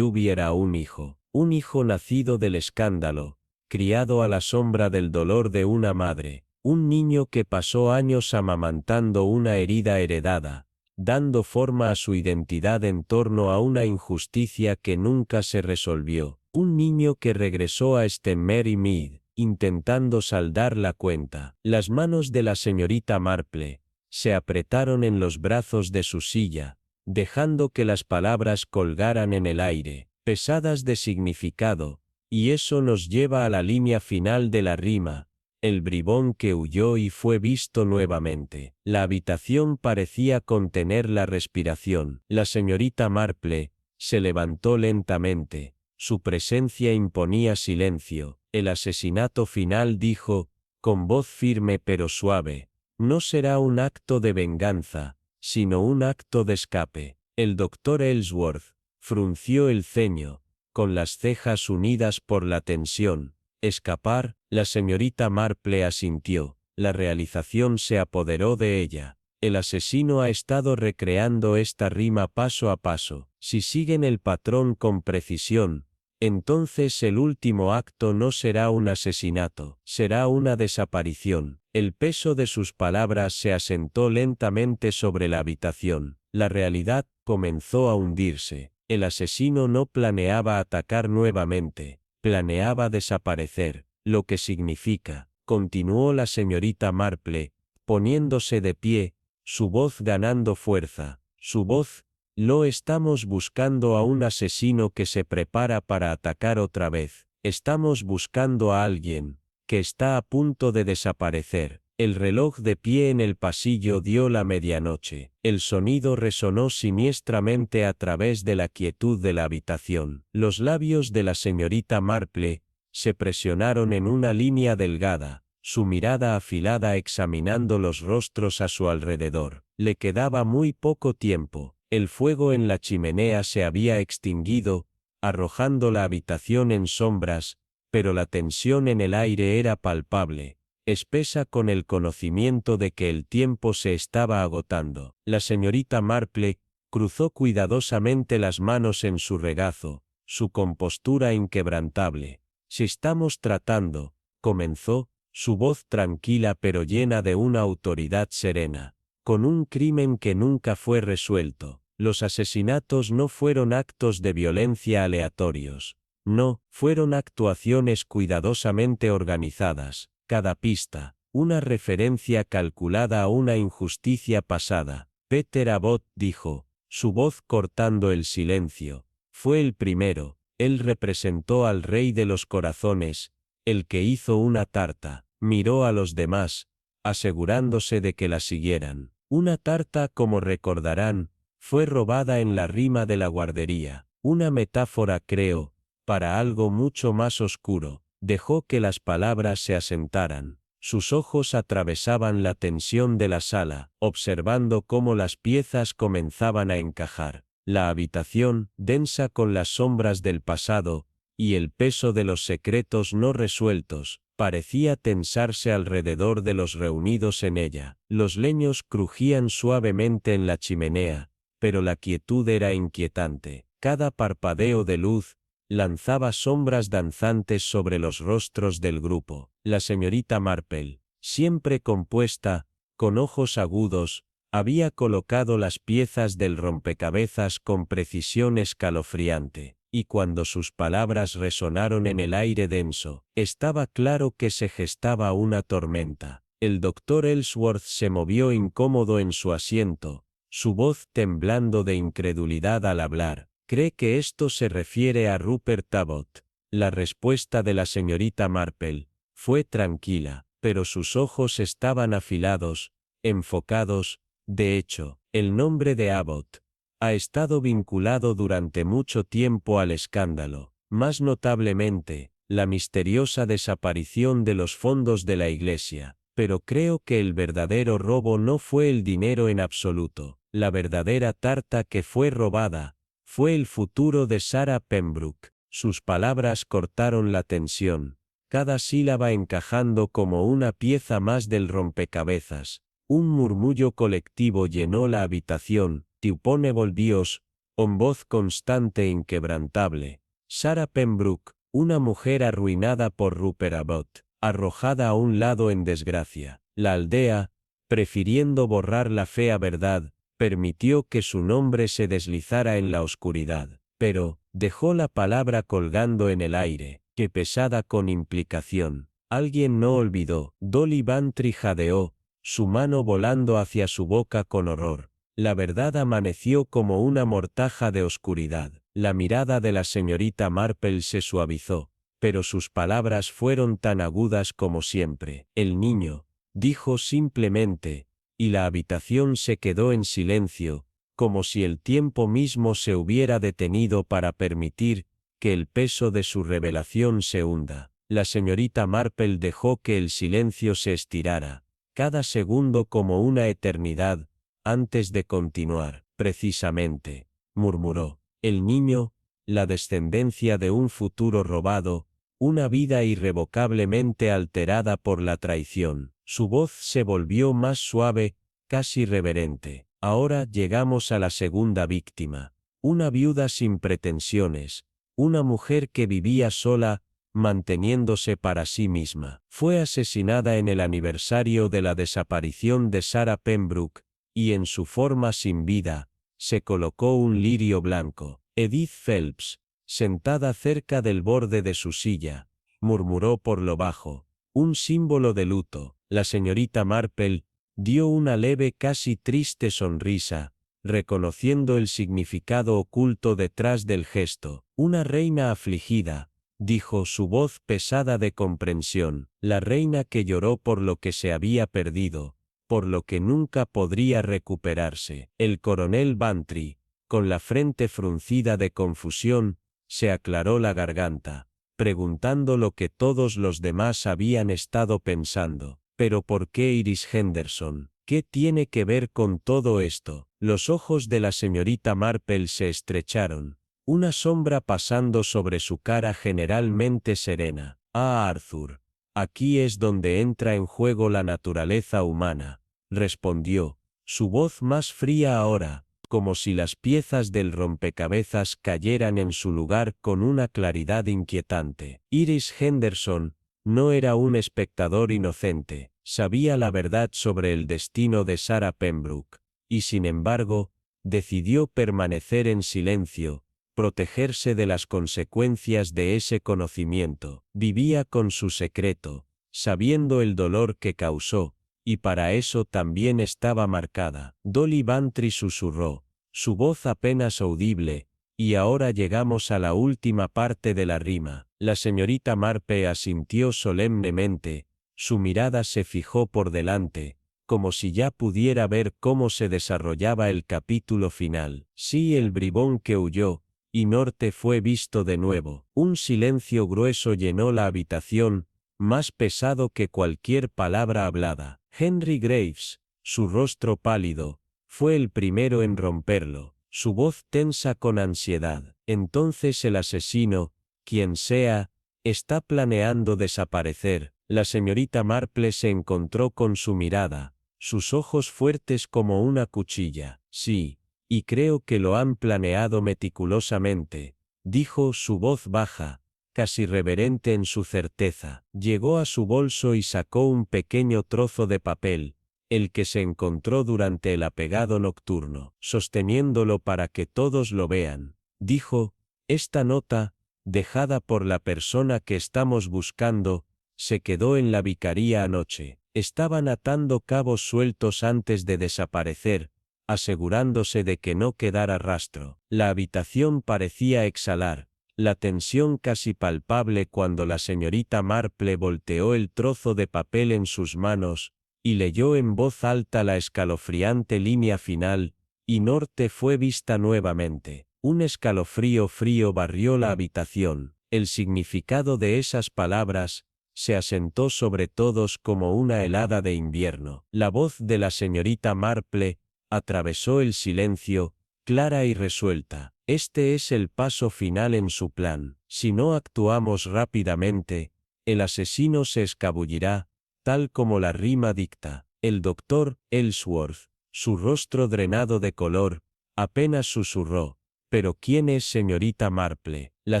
hubiera un hijo nacido del escándalo, criado a la sombra del dolor de una madre, un niño que pasó años amamantando una herida heredada, dando forma a su identidad en torno a una injusticia que nunca se resolvió, un niño que regresó a Merry Mead, intentando saldar la cuenta». Las manos de la señorita Marple se apretaron en los brazos de su silla, dejando que las palabras colgaran en el aire, pesadas de significado, y eso nos lleva a la línea final de la rima. El bribón que huyó y fue visto nuevamente. La habitación parecía contener la respiración. La señorita Marple se levantó lentamente. Su presencia imponía silencio. «El asesinato final», dijo, con voz firme pero suave, «no será un acto de venganza, sino un acto de escape». El doctor Ellsworth frunció el ceño, con las cejas unidas por la tensión. «Escapar». La señorita Marple asintió. La realización se apoderó de ella. El asesino ha estado recreando esta rima paso a paso. Si siguen el patrón con precisión, entonces el último acto no será un asesinato, será una desaparición. El peso de sus palabras se asentó lentamente sobre la habitación. La realidad comenzó a hundirse. El asesino no planeaba atacar nuevamente, planeaba desaparecer, lo que significa, continuó la señorita Marple, poniéndose de pie, su voz ganando fuerza, Su voz, lo estamos buscando a un asesino que se prepara para atacar otra vez. Estamos buscando a alguien que está a punto de desaparecer. El reloj de pie en el pasillo dio la medianoche. El sonido resonó siniestramente a través de la quietud de la habitación. Los labios de la señorita Marple se presionaron en una línea delgada, su mirada afilada examinando los rostros a su alrededor. Le quedaba muy poco tiempo. El fuego en la chimenea se había extinguido, arrojando la habitación en sombras, pero la tensión en el aire era palpable, espesa con el conocimiento de que el tiempo se estaba agotando. La señorita Marple cruzó cuidadosamente las manos en su regazo, su compostura inquebrantable. Si estamos tratando, comenzó, su voz tranquila pero llena de una autoridad serena, con un crimen que nunca fue resuelto. Los asesinatos no fueron actos de violencia aleatorios. No, fueron actuaciones cuidadosamente organizadas. Cada pista, una referencia calculada a una injusticia pasada. Peter Abbott dijo, su voz cortando el silencio. Fue el primero, él representó al rey de los corazones, el que hizo una tarta, miró a los demás, asegurándose de que la siguieran. Una tarta, como recordarán, fue robada en la rima de la guardería. Una metáfora, creo, para algo mucho más oscuro. Dejó que las palabras se asentaran. Sus ojos atravesaban la tensión de la sala, observando cómo las piezas comenzaban a encajar. La habitación, densa con las sombras del pasado, y el peso de los secretos no resueltos, parecía tensarse alrededor de los reunidos en ella. Los leños crujían suavemente en la chimenea, pero la quietud era inquietante. Cada parpadeo de luz lanzaba sombras danzantes sobre los rostros del grupo. La señorita Marple, siempre compuesta, con ojos agudos, había colocado las piezas del rompecabezas con precisión escalofriante, y cuando sus palabras resonaron en el aire denso, estaba claro que se gestaba una tormenta. El doctor Ellsworth se movió incómodo en su asiento, su voz temblando de incredulidad al hablar. ¿Cree que esto se refiere a Rupert Abbott? La respuesta de la señorita Marple fue tranquila, pero sus ojos estaban afilados, enfocados. De hecho, el nombre de Abbott ha estado vinculado durante mucho tiempo al escándalo, más notablemente, la misteriosa desaparición de los fondos de la iglesia. Pero creo que el verdadero robo no fue el dinero en absoluto. La verdadera tarta que fue robada fue el futuro de Sarah Pembroke. Sus palabras cortaron la tensión, cada sílaba encajando como una pieza más del rompecabezas. Un murmullo colectivo llenó la habitación. Tupone Dios, con voz constante e inquebrantable. Sarah Pembroke, una mujer arruinada por Rupert Abbott, arrojada a un lado en desgracia. La aldea, prefiriendo borrar la fea verdad, permitió que su nombre se deslizara en la oscuridad, pero dejó la palabra colgando en el aire, que pesada con implicación. Alguien no olvidó. Dolly Bantry jadeó, su mano volando hacia su boca con horror. La verdad amaneció como una mortaja de oscuridad. La mirada de la señorita Marple se suavizó, pero sus palabras fueron tan agudas como siempre. El niño, dijo simplemente, y la habitación se quedó en silencio, como si el tiempo mismo se hubiera detenido para permitir que el peso de su revelación se hunda. La señorita Marple dejó que el silencio se estirara, cada segundo como una eternidad, antes de continuar. Precisamente, murmuró, el niño, la descendencia de un futuro robado, una vida irrevocablemente alterada por la traición. Su voz se volvió más suave, casi reverente. Ahora llegamos a la segunda víctima. Una viuda sin pretensiones, una mujer que vivía sola, manteniéndose para sí misma. Fue asesinada en el aniversario de la desaparición de Sarah Pembroke, y en su forma sin vida, se colocó un lirio blanco. Edith Phelps, sentada cerca del borde de su silla, murmuró por lo bajo, un símbolo de luto. La señorita Marple dio una leve, casi triste sonrisa, reconociendo el significado oculto detrás del gesto. Una reina afligida, dijo su voz pesada de comprensión, la reina que lloró por lo que se había perdido, por lo que nunca podría recuperarse. El coronel Bantry, con la frente fruncida de confusión, se aclaró la garganta, preguntando lo que todos los demás habían estado pensando. ¿Pero por qué Iris Henderson? ¿Qué tiene que ver con todo esto? Los ojos de la señorita Marple se estrecharon, una sombra pasando sobre su cara generalmente serena. Ah, Arthur, aquí es donde entra en juego la naturaleza humana, respondió, su voz más fría ahora, como si las piezas del rompecabezas cayeran en su lugar con una claridad inquietante. Iris Henderson no era un espectador inocente, sabía la verdad sobre el destino de Sarah Pembroke, y sin embargo, decidió permanecer en silencio, protegerse de las consecuencias de ese conocimiento. Vivía con su secreto, sabiendo el dolor que causó, y para eso también estaba marcada. Dolly Bantry susurró, su voz apenas audible, y ahora llegamos a la última parte de la rima. La señorita Marple asintió solemnemente, su mirada se fijó por delante, como si ya pudiera ver cómo se desarrollaba el capítulo final. Sí, el bribón que huyó, y Norte fue visto de nuevo. Un silencio grueso llenó la habitación, más pesado que cualquier palabra hablada. Henry Graves, su rostro pálido, fue el primero en romperlo, su voz tensa con ansiedad. Entonces el asesino, quien sea, está planeando desaparecer. La señorita Marple se encontró con su mirada, sus ojos fuertes como una cuchilla. Sí, y creo que lo han planeado meticulosamente, dijo su voz baja, casi reverente en su certeza. Llegó a su bolso y sacó un pequeño trozo de papel, el que se encontró durante el apegado nocturno. Sosteniéndolo para que todos lo vean, dijo, esta nota, dejada por la persona que estamos buscando, se quedó en la vicaría anoche. Estaban atando cabos sueltos antes de desaparecer, asegurándose de que no quedara rastro. La habitación parecía exhalar, la tensión casi palpable cuando la señorita Marple volteó el trozo de papel en sus manos, y leyó en voz alta la escalofriante línea final, y Norte fue vista nuevamente. Un escalofrío frío barrió la habitación. El significado de esas palabras se asentó sobre todos como una helada de invierno. La voz de la señorita Marple atravesó el silencio, clara y resuelta. Este es el paso final en su plan. Si no actuamos rápidamente, el asesino se escabullirá, tal como la rima dicta. El doctor Ellsworth, su rostro drenado de color, apenas susurró, «¿Pero quién es señorita Marple?» La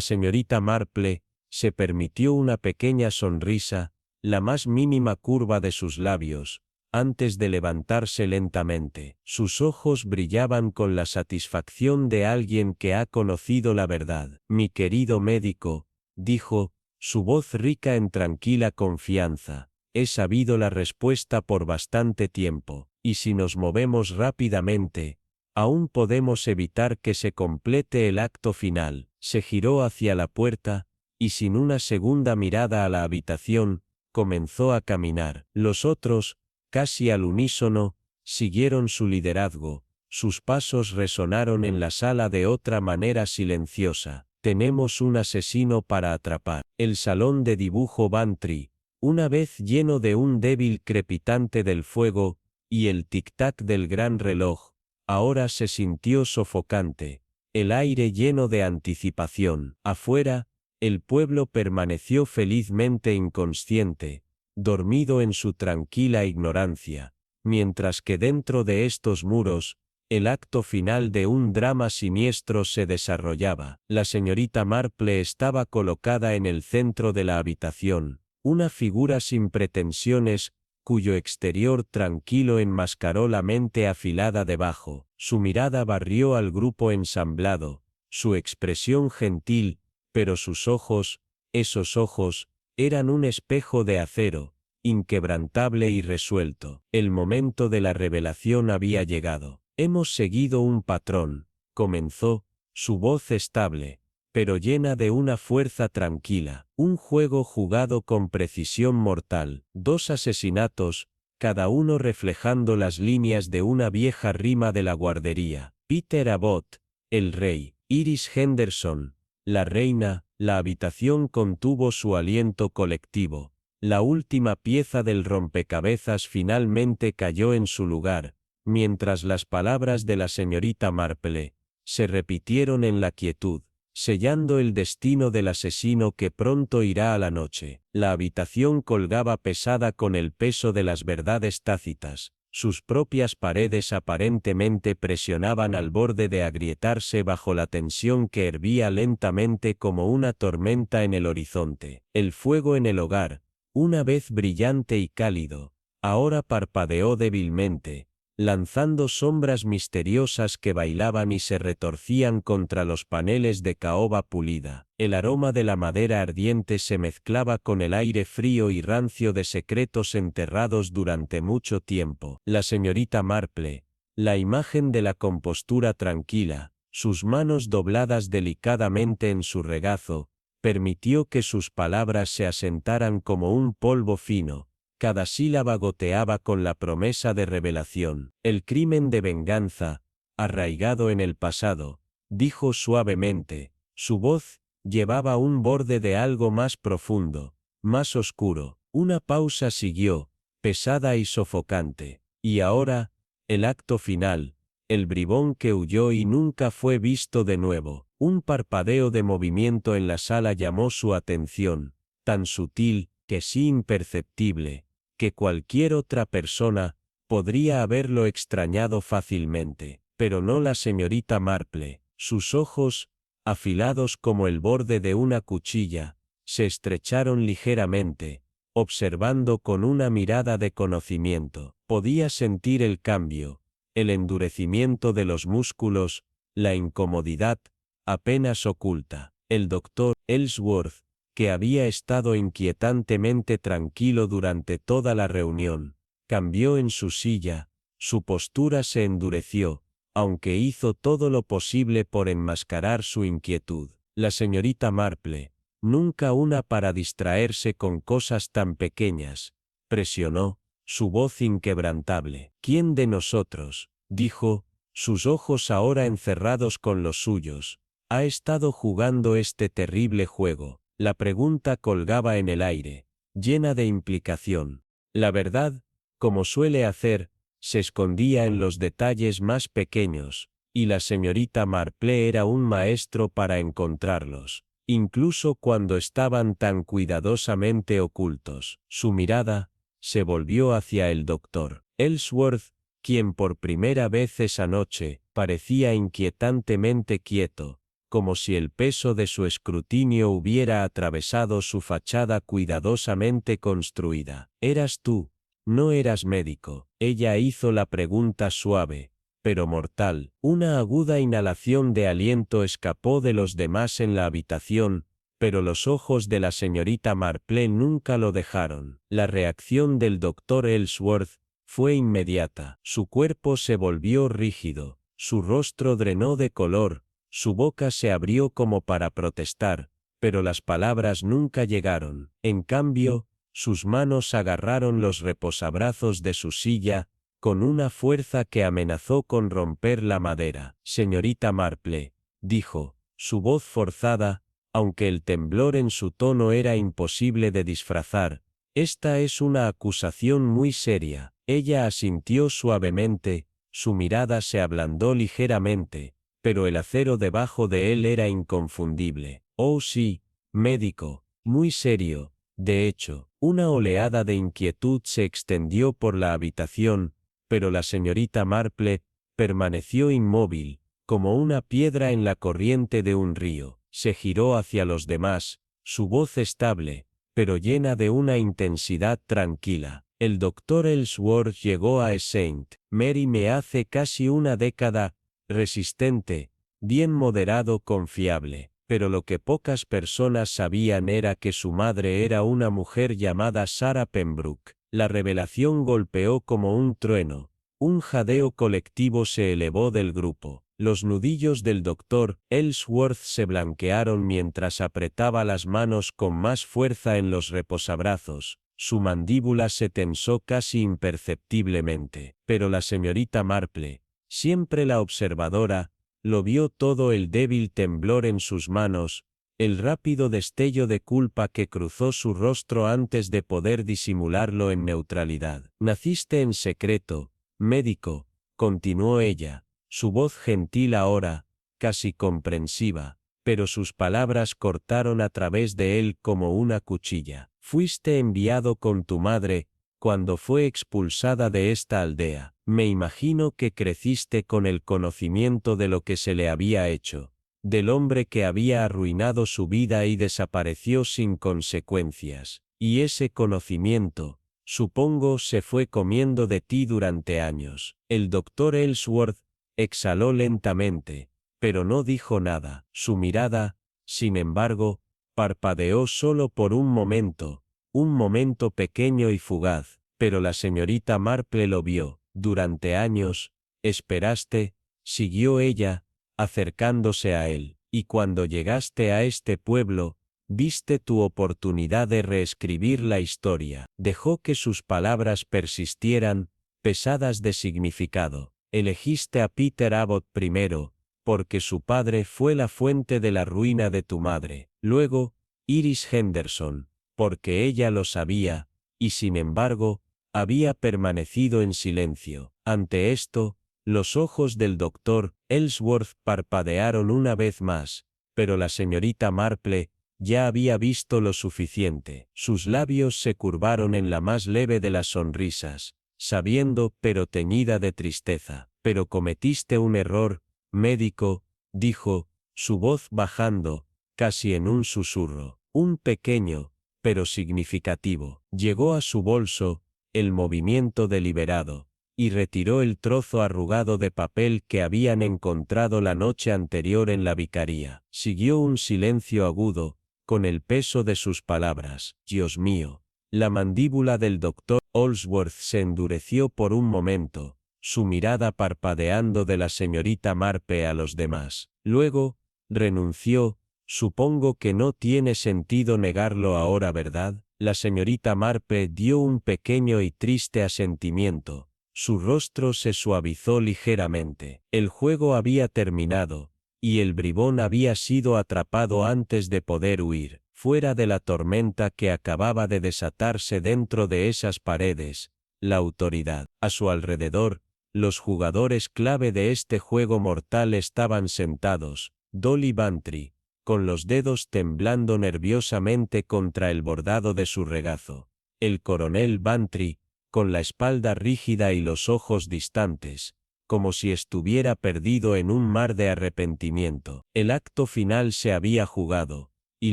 señorita Marple se permitió una pequeña sonrisa, la más mínima curva de sus labios, antes de levantarse lentamente. Sus ojos brillaban con la satisfacción de alguien que ha conocido la verdad. «Mi querido médico», dijo, su voz rica en tranquila confianza, «he sabido la respuesta por bastante tiempo, y si nos movemos rápidamente, aún podemos evitar que se complete el acto final». Se giró hacia la puerta, y sin una segunda mirada a la habitación, comenzó a caminar. Los otros, casi al unísono, siguieron su liderazgo. Sus pasos resonaron en la sala de otra manera silenciosa. «Tenemos un asesino para atrapar». El salón de dibujo Bantry, una vez lleno de un débil crepitante del fuego, y el tic-tac del gran reloj, ahora se sintió sofocante, el aire lleno de anticipación. Afuera, el pueblo permaneció felizmente inconsciente, dormido en su tranquila ignorancia, mientras que dentro de estos muros, el acto final de un drama siniestro se desarrollaba. La señorita Marple estaba colocada en el centro de la habitación, una figura sin pretensiones, cuyo exterior tranquilo enmascaró la mente afilada debajo. Su mirada barrió al grupo ensamblado, su expresión gentil, pero sus ojos, esos ojos, eran un espejo de acero, inquebrantable y resuelto. El momento de la revelación había llegado. Hemos seguido un patrón, comenzó, su voz estable, pero llena de una fuerza tranquila. Un juego jugado con precisión mortal. 2 asesinatos, cada uno reflejando las líneas de una vieja rima de la guardería. Peter Abbott, el rey. Iris Henderson, la reina. La habitación contuvo su aliento colectivo. La última pieza del rompecabezas finalmente cayó en su lugar, mientras las palabras de la señorita Marple se repitieron en la quietud, sellando el destino del asesino que pronto irá a la noche. La habitación colgaba pesada con el peso de las verdades tácitas. Sus propias paredes aparentemente presionaban al borde de agrietarse bajo la tensión que hervía lentamente como una tormenta en el horizonte. El fuego en el hogar, una vez brillante y cálido, ahora parpadeó débilmente, lanzando sombras misteriosas que bailaban y se retorcían contra los paneles de caoba pulida. El aroma de la madera ardiente se mezclaba con el aire frío y rancio de secretos enterrados durante mucho tiempo. La señorita Marple, la imagen de la compostura tranquila, sus manos dobladas delicadamente en su regazo, permitió que sus palabras se asentaran como un polvo fino. Cada sílaba goteaba con la promesa de revelación. El crimen de venganza, arraigado en el pasado, dijo suavemente. Su voz llevaba un borde de algo más profundo, más oscuro. Una pausa siguió, pesada y sofocante. Y ahora, el acto final, el bribón que huyó y nunca fue visto de nuevo. Un parpadeo de movimiento en la sala llamó su atención, tan sutil, que sí imperceptible, que cualquier otra persona podría haberlo extrañado fácilmente, pero no la señorita Marple. Sus ojos, afilados como el borde de una cuchilla, se estrecharon ligeramente, observando con una mirada de conocimiento. Podía sentir el cambio, el endurecimiento de los músculos, la incomodidad, apenas oculta. El doctor Ellsworth, que había estado inquietantemente tranquilo durante toda la reunión, cambió en su silla, su postura se endureció, aunque hizo todo lo posible por enmascarar su inquietud. La señorita Marple, nunca una para distraerse con cosas tan pequeñas, presionó, su voz inquebrantable. ¿Quién de nosotros, dijo, sus ojos ahora encerrados con los suyos, ha estado jugando este terrible juego? La pregunta colgaba en el aire, llena de implicación. La verdad, como suele hacer, se escondía en los detalles más pequeños, y la señorita Marple era un maestro para encontrarlos, incluso cuando estaban tan cuidadosamente ocultos. Su mirada se volvió hacia el doctor Ellsworth, quien por primera vez esa noche parecía inquietantemente quieto, como si el peso de su escrutinio hubiera atravesado su fachada cuidadosamente construida. ¿Eras tú? ¿No eras médico? Ella hizo la pregunta suave, pero mortal. Una aguda inhalación de aliento escapó de los demás en la habitación, pero los ojos de la señorita Marple nunca lo dejaron. La reacción del doctor Ellsworth fue inmediata. Su cuerpo se volvió rígido, su rostro drenó de color, su boca se abrió como para protestar, pero las palabras nunca llegaron. En cambio, sus manos agarraron los reposabrazos de su silla, con una fuerza que amenazó con romper la madera. Señorita Marple, dijo, su voz forzada, aunque el temblor en su tono era imposible de disfrazar, esta es una acusación muy seria. Ella asintió suavemente, su mirada se ablandó ligeramente, pero el acero debajo de él era inconfundible. Oh sí, médico, muy serio. De hecho, una oleada de inquietud se extendió por la habitación, pero la señorita Marple permaneció inmóvil, como una piedra en la corriente de un río. Se giró hacia los demás, su voz estable, pero llena de una intensidad tranquila. El doctor Ellsworth llegó a St. Mary me hace casi una década, resistente, bien moderado, confiable, pero lo que pocas personas sabían era que su madre era una mujer llamada Sarah Pembroke. La revelación golpeó como un trueno, Un jadeo colectivo se elevó del grupo. Los nudillos del doctor Ellsworth se blanquearon mientras apretaba las manos con más fuerza en los reposabrazos. Su mandíbula se tensó casi imperceptiblemente. Pero la señorita Marple, siempre la observadora, lo vio todo: el débil temblor en sus manos, el rápido destello de culpa que cruzó su rostro antes de poder disimularlo en neutralidad. Naciste en secreto, médico, continuó ella, su voz gentil ahora, casi comprensiva, pero sus palabras cortaron a través de él como una cuchilla. Fuiste enviado con tu madre cuando fue expulsada de esta aldea. Me imagino que creciste con el conocimiento de lo que se le había hecho, del hombre que había arruinado su vida y desapareció sin consecuencias. Y ese conocimiento, supongo, se fue comiendo de ti durante años. El doctor Ellsworth exhaló lentamente, pero no dijo nada. Su mirada, sin embargo, parpadeó solo por un momento pequeño y fugaz, pero la señorita Marple lo vio. Durante años, esperaste, siguió ella, acercándose a él, y cuando llegaste a este pueblo, viste tu oportunidad de reescribir la historia. Dejó que sus palabras persistieran, pesadas de significado. Elegiste a Peter Abbott primero, porque su padre fue la fuente de la ruina de tu madre. Luego, Iris Henderson, porque ella lo sabía, y sin embargo, había permanecido en silencio. Ante esto, los ojos del doctor Ellsworth parpadearon una vez más, pero la señorita Marple ya había visto lo suficiente. Sus labios se curvaron en la más leve de las sonrisas, sabiendo pero teñida de tristeza. Pero cometiste un error, médico, dijo, su voz bajando, casi en un susurro. Un pequeño, pero significativo. Llegó a su bolso, el movimiento deliberado, y retiró el trozo arrugado de papel que habían encontrado la noche anterior en la vicaría. Siguió un silencio agudo, con el peso de sus palabras. Dios mío. La mandíbula del doctor Ellsworth se endureció por un momento, su mirada parpadeando de la señorita Marple a los demás. Luego, renunció. Supongo que no tiene sentido negarlo ahora, ¿verdad? La señorita Marple dio un pequeño y triste asentimiento. Su rostro se suavizó ligeramente. El juego había terminado, y el bribón había sido atrapado antes de poder huir. Fuera de la tormenta que acababa de desatarse dentro de esas paredes, la autoridad. A su alrededor, los jugadores clave de este juego mortal estaban sentados. Dolly Bantry, con los dedos temblando nerviosamente contra el bordado de su regazo. El coronel Bantry, con la espalda rígida y los ojos distantes, como si estuviera perdido en un mar de arrepentimiento. El acto final se había jugado, y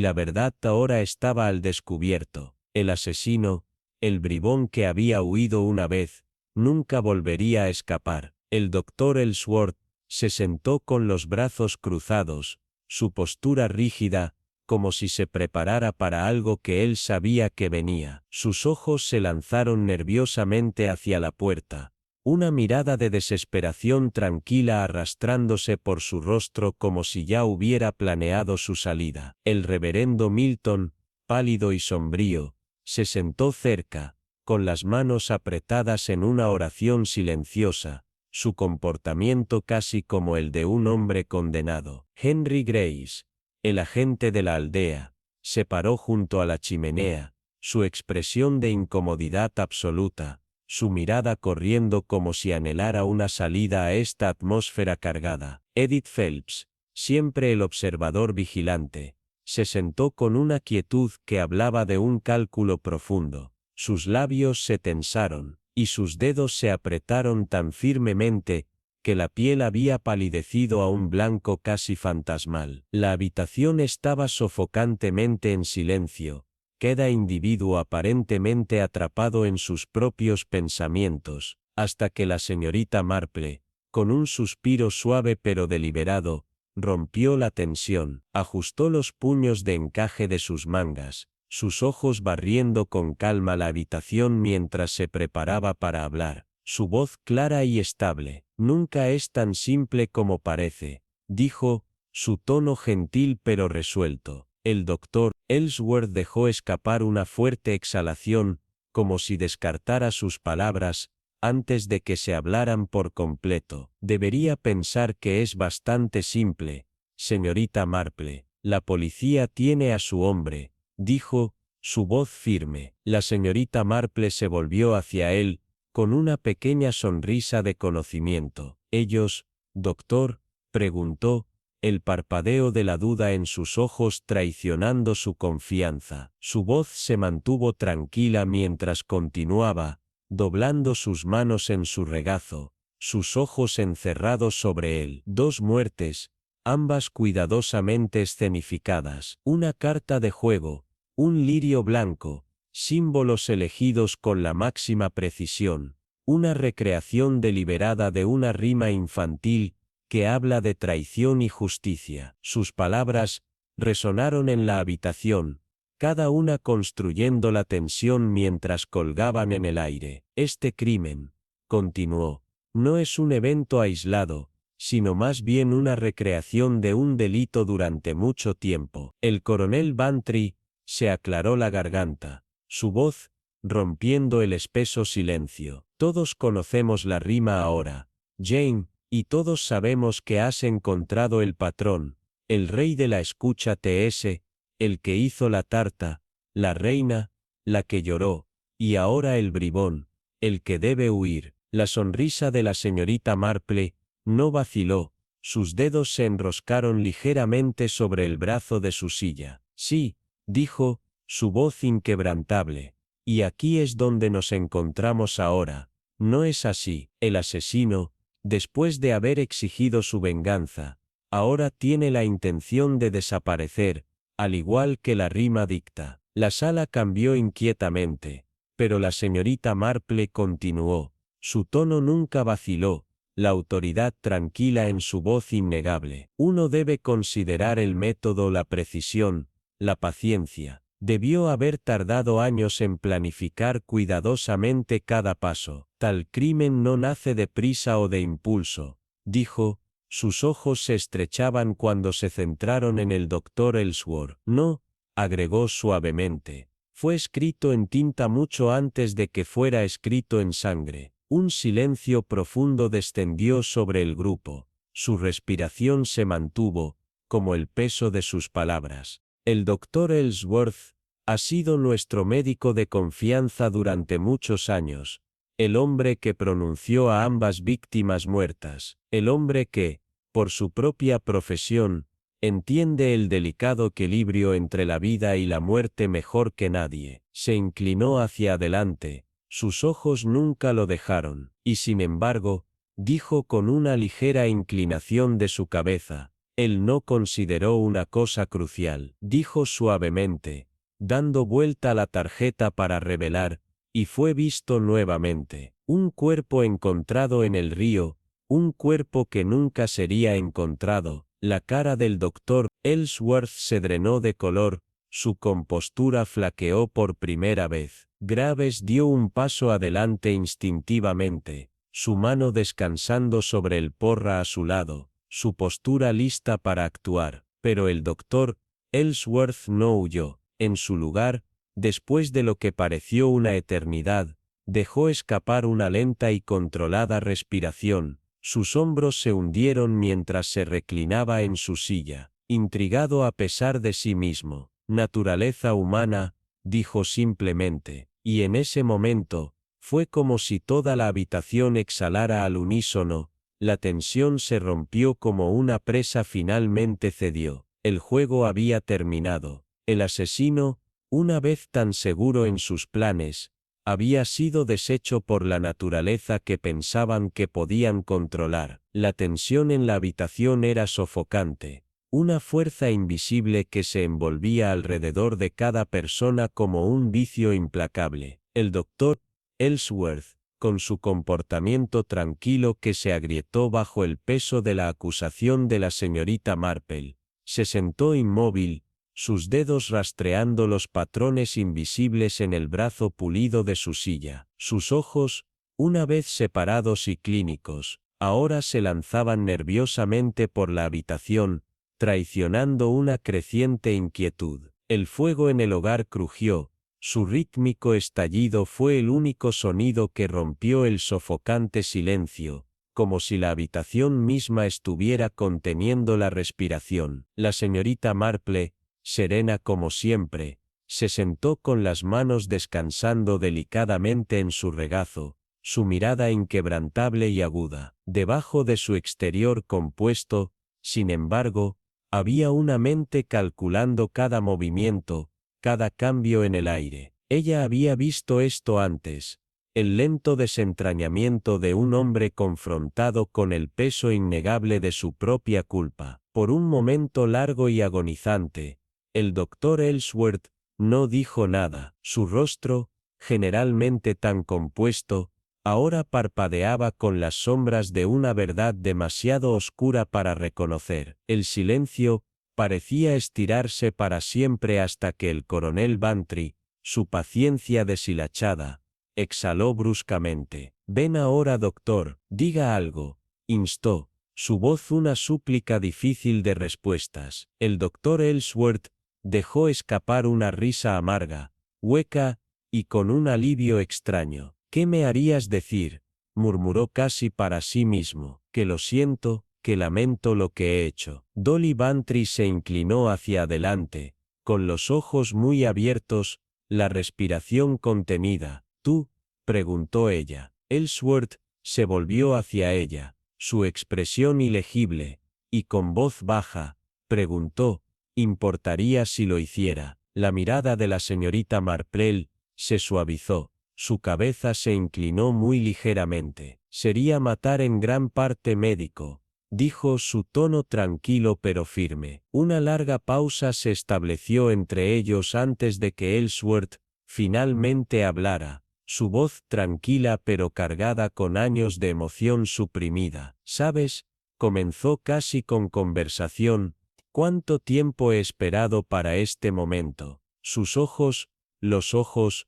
la verdad ahora estaba al descubierto. El asesino, el bribón que había huido una vez, nunca volvería a escapar. El doctor Ellsworth se sentó con los brazos cruzados, su postura rígida, como si se preparara para algo que él sabía que venía. Sus ojos se lanzaron nerviosamente hacia la puerta, una mirada de desesperación tranquila arrastrándose por su rostro como si ya hubiera planeado su salida. El reverendo Milton, pálido y sombrío, se sentó cerca, con las manos apretadas en una oración silenciosa, su comportamiento casi como el de un hombre condenado. Henry Grace, el agente de la aldea, se paró junto a la chimenea, su expresión de incomodidad absoluta, su mirada corriendo como si anhelara una salida a esta atmósfera cargada. Edith Phelps, siempre el observador vigilante, se sentó con una quietud que hablaba de un cálculo profundo. Sus labios se tensaron, y sus dedos se apretaron tan firmemente, que la piel había palidecido a un blanco casi fantasmal. La habitación estaba sofocantemente en silencio, cada individuo aparentemente atrapado en sus propios pensamientos, hasta que la señorita Marple, con un suspiro suave pero deliberado, rompió la tensión, ajustó los puños de encaje de sus mangas, sus ojos barriendo con calma la habitación mientras se preparaba para hablar. su voz clara y estable. Nunca es tan simple como parece, dijo, su tono gentil pero resuelto. El doctor Ellsworth dejó escapar una fuerte exhalación, como si descartara sus palabras, antes de que se hablaran por completo. Debería pensar que es bastante simple, señorita Marple. La policía tiene a su hombre, dijo, su voz firme. La señorita Marple se volvió hacia él, con una pequeña sonrisa de conocimiento. ¿Ellos, doctor?, preguntó, el parpadeo de la duda en sus ojos traicionando su confianza. Su voz se mantuvo tranquila mientras continuaba, doblando sus manos en su regazo, sus ojos encerrados sobre él. 2 muertes, ambas cuidadosamente escenificadas. Una carta de juego, un lirio blanco, símbolos elegidos con la máxima precisión, una recreación deliberada de una rima infantil que habla de traición y justicia. Sus palabras resonaron en la habitación, cada una construyendo la tensión mientras colgaban en el aire. Este crimen, continuó, no es un evento aislado, sino más bien una recreación de un delito durante mucho tiempo. El coronel Bantry se aclaró la garganta, su voz rompiendo el espeso silencio. Todos conocemos la rima ahora, Jane, y todos sabemos que has encontrado el patrón, el rey de la escucha TS, el que hizo la tarta, la reina, la que lloró, y ahora el bribón, el que debe huir. La sonrisa de la señorita Marple no vaciló, sus dedos se enroscaron ligeramente sobre el brazo de su silla. Sí, dijo, su voz inquebrantable, y aquí es donde nos encontramos ahora. No es así. El asesino, después de haber exigido su venganza, ahora tiene la intención de desaparecer, al igual que la rima dicta. La sala cambió inquietamente, pero la señorita Marple continuó, su tono nunca vaciló, la autoridad tranquila en su voz innegable. Uno debe considerar el método, la precisión, la paciencia. Debió haber tardado años en planificar cuidadosamente cada paso. Tal crimen no nace de prisa o de impulso, dijo, sus ojos se estrechaban cuando se centraron en el doctor Ellsworth. No, agregó suavemente, fue escrito en tinta mucho antes de que fuera escrito en sangre. Un silencio profundo descendió sobre el grupo, su respiración se mantuvo, como el peso de sus palabras. El doctor Ellsworth ha sido nuestro médico de confianza durante muchos años, el hombre que pronunció a ambas víctimas muertas, el hombre que, por su propia profesión, entiende el delicado equilibrio entre la vida y la muerte mejor que nadie. Se inclinó hacia adelante, sus ojos nunca lo dejaron, y sin embargo, dijo con una ligera inclinación de su cabeza, él no consideró una cosa crucial. Dijo suavemente, dando vuelta a la tarjeta para revelar, y fue visto nuevamente, un cuerpo encontrado en el río, un cuerpo que nunca sería encontrado. La cara del doctor Ellsworth se drenó de color, su compostura flaqueó por primera vez. Graves dio un paso adelante instintivamente, su mano descansando sobre el porra a su lado, su postura lista para actuar, pero el doctor Ellsworth no huyó. En su lugar, después de lo que pareció una eternidad, dejó escapar una lenta y controlada respiración. Sus hombros se hundieron mientras se reclinaba en su silla, intrigado a pesar de sí mismo. Naturaleza humana, dijo simplemente, y en ese momento, fue como si toda la habitación exhalara al unísono, la tensión se rompió como una presa finalmente cedió. El juego había terminado. El asesino, una vez tan seguro en sus planes, había sido deshecho por la naturaleza que pensaban que podían controlar. La tensión en la habitación era sofocante, una fuerza invisible que se envolvía alrededor de cada persona como un vicio implacable. El doctor Ellsworth, con su comportamiento tranquilo que se agrietó bajo el peso de la acusación de la señorita Marple, se sentó inmóvil, sus dedos rastreando los patrones invisibles en el brazo pulido de su silla. Sus ojos, Una vez separados y clínicos, ahora se lanzaban nerviosamente por la habitación, traicionando una creciente inquietud. El fuego en el hogar crujió, su rítmico estallido fue el único sonido que rompió el sofocante silencio, como si la habitación misma estuviera conteniendo la respiración. La señorita Marple, serena como siempre, se sentó con las manos descansando delicadamente en su regazo, su mirada inquebrantable y aguda. Debajo de su exterior compuesto, sin embargo, había una mente calculando cada movimiento, cada cambio en el aire. Ella había visto esto antes, el lento desentrañamiento de un hombre confrontado con el peso innegable de su propia culpa. Por un momento largo y agonizante, el doctor Ellsworth no dijo nada. Su rostro, generalmente tan compuesto, ahora parpadeaba con las sombras de una verdad demasiado oscura para reconocer. El silencio parecía estirarse para siempre hasta que el coronel Bantry, su paciencia deshilachada, exhaló bruscamente. «Ven ahora, doctor, diga algo», instó, su voz una súplica difícil de respuestas. El doctor Ellsworth dejó escapar una risa amarga, hueca, y con un alivio extraño. «¿Qué me harías decir?», murmuró casi para sí mismo. «Que lo siento, que lamento lo que he hecho». Dolly Bantry se inclinó hacia adelante, con los ojos muy abiertos, la respiración contenida. «¿Tú?», preguntó ella. Ellsworth se volvió hacia ella, su expresión ilegible, y con voz baja, preguntó, «¿Importaría si lo hiciera?». La mirada de la señorita Marple se suavizó, su cabeza se inclinó muy ligeramente. «Sería matar en gran parte médico», dijo, su tono tranquilo pero firme. Una larga pausa se estableció entre ellos antes de que Ellsworth finalmente hablara, su voz tranquila pero cargada con años de emoción suprimida. «¿Sabes?», comenzó casi con conversación, «cuánto tiempo he esperado para este momento». Sus ojos, los ojos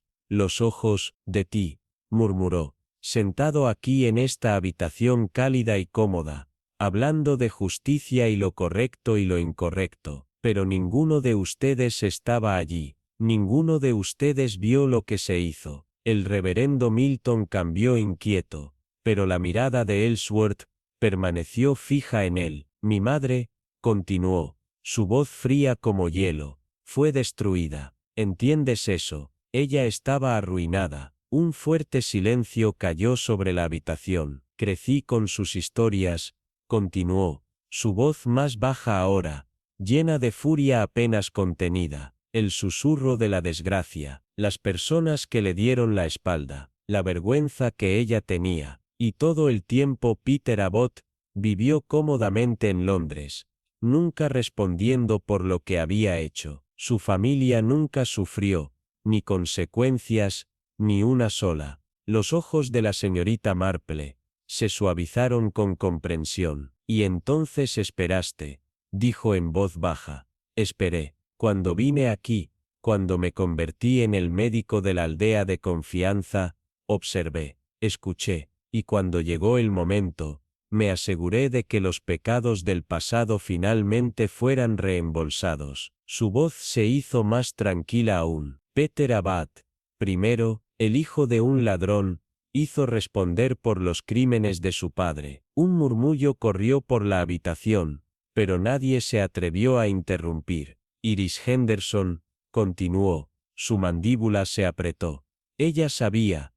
de ti, murmuró, sentado aquí en esta habitación cálida y cómoda, hablando de justicia y lo correcto y lo incorrecto, pero ninguno de ustedes estaba allí, ninguno de ustedes vio lo que se hizo. El reverendo Milton cambió inquieto, pero la mirada de Ellsworth permaneció fija en él. «Mi madre», continuó, su voz fría como hielo, «fue destruida. ¿Entiendes eso? Ella estaba arruinada». Un fuerte silencio cayó sobre la habitación. «Crecí con sus historias», continuó, su voz más baja ahora, llena de furia apenas contenida, el susurro de la desgracia, las personas que le dieron la espalda, la vergüenza que ella tenía, y todo el tiempo Peter Abbott vivió cómodamente en Londres, nunca respondiendo por lo que había hecho. Su familia nunca sufrió, ni consecuencias, ni una sola. Los ojos de la señorita Marple se suavizaron con comprensión. «Y entonces esperaste», dijo en voz baja. «Esperé. Cuando vine aquí, cuando me convertí en el médico de la aldea de confianza, observé, escuché, y cuando llegó el momento, me aseguré de que los pecados del pasado finalmente fueran reembolsados». Su voz se hizo más tranquila aún. «Peter Abbott, primero, el hijo de un ladrón, hizo responder por los crímenes de su padre». Un murmullo corrió por la habitación, pero nadie se atrevió a interrumpir. «Iris Henderson», continuó, su mandíbula se apretó. Ella sabía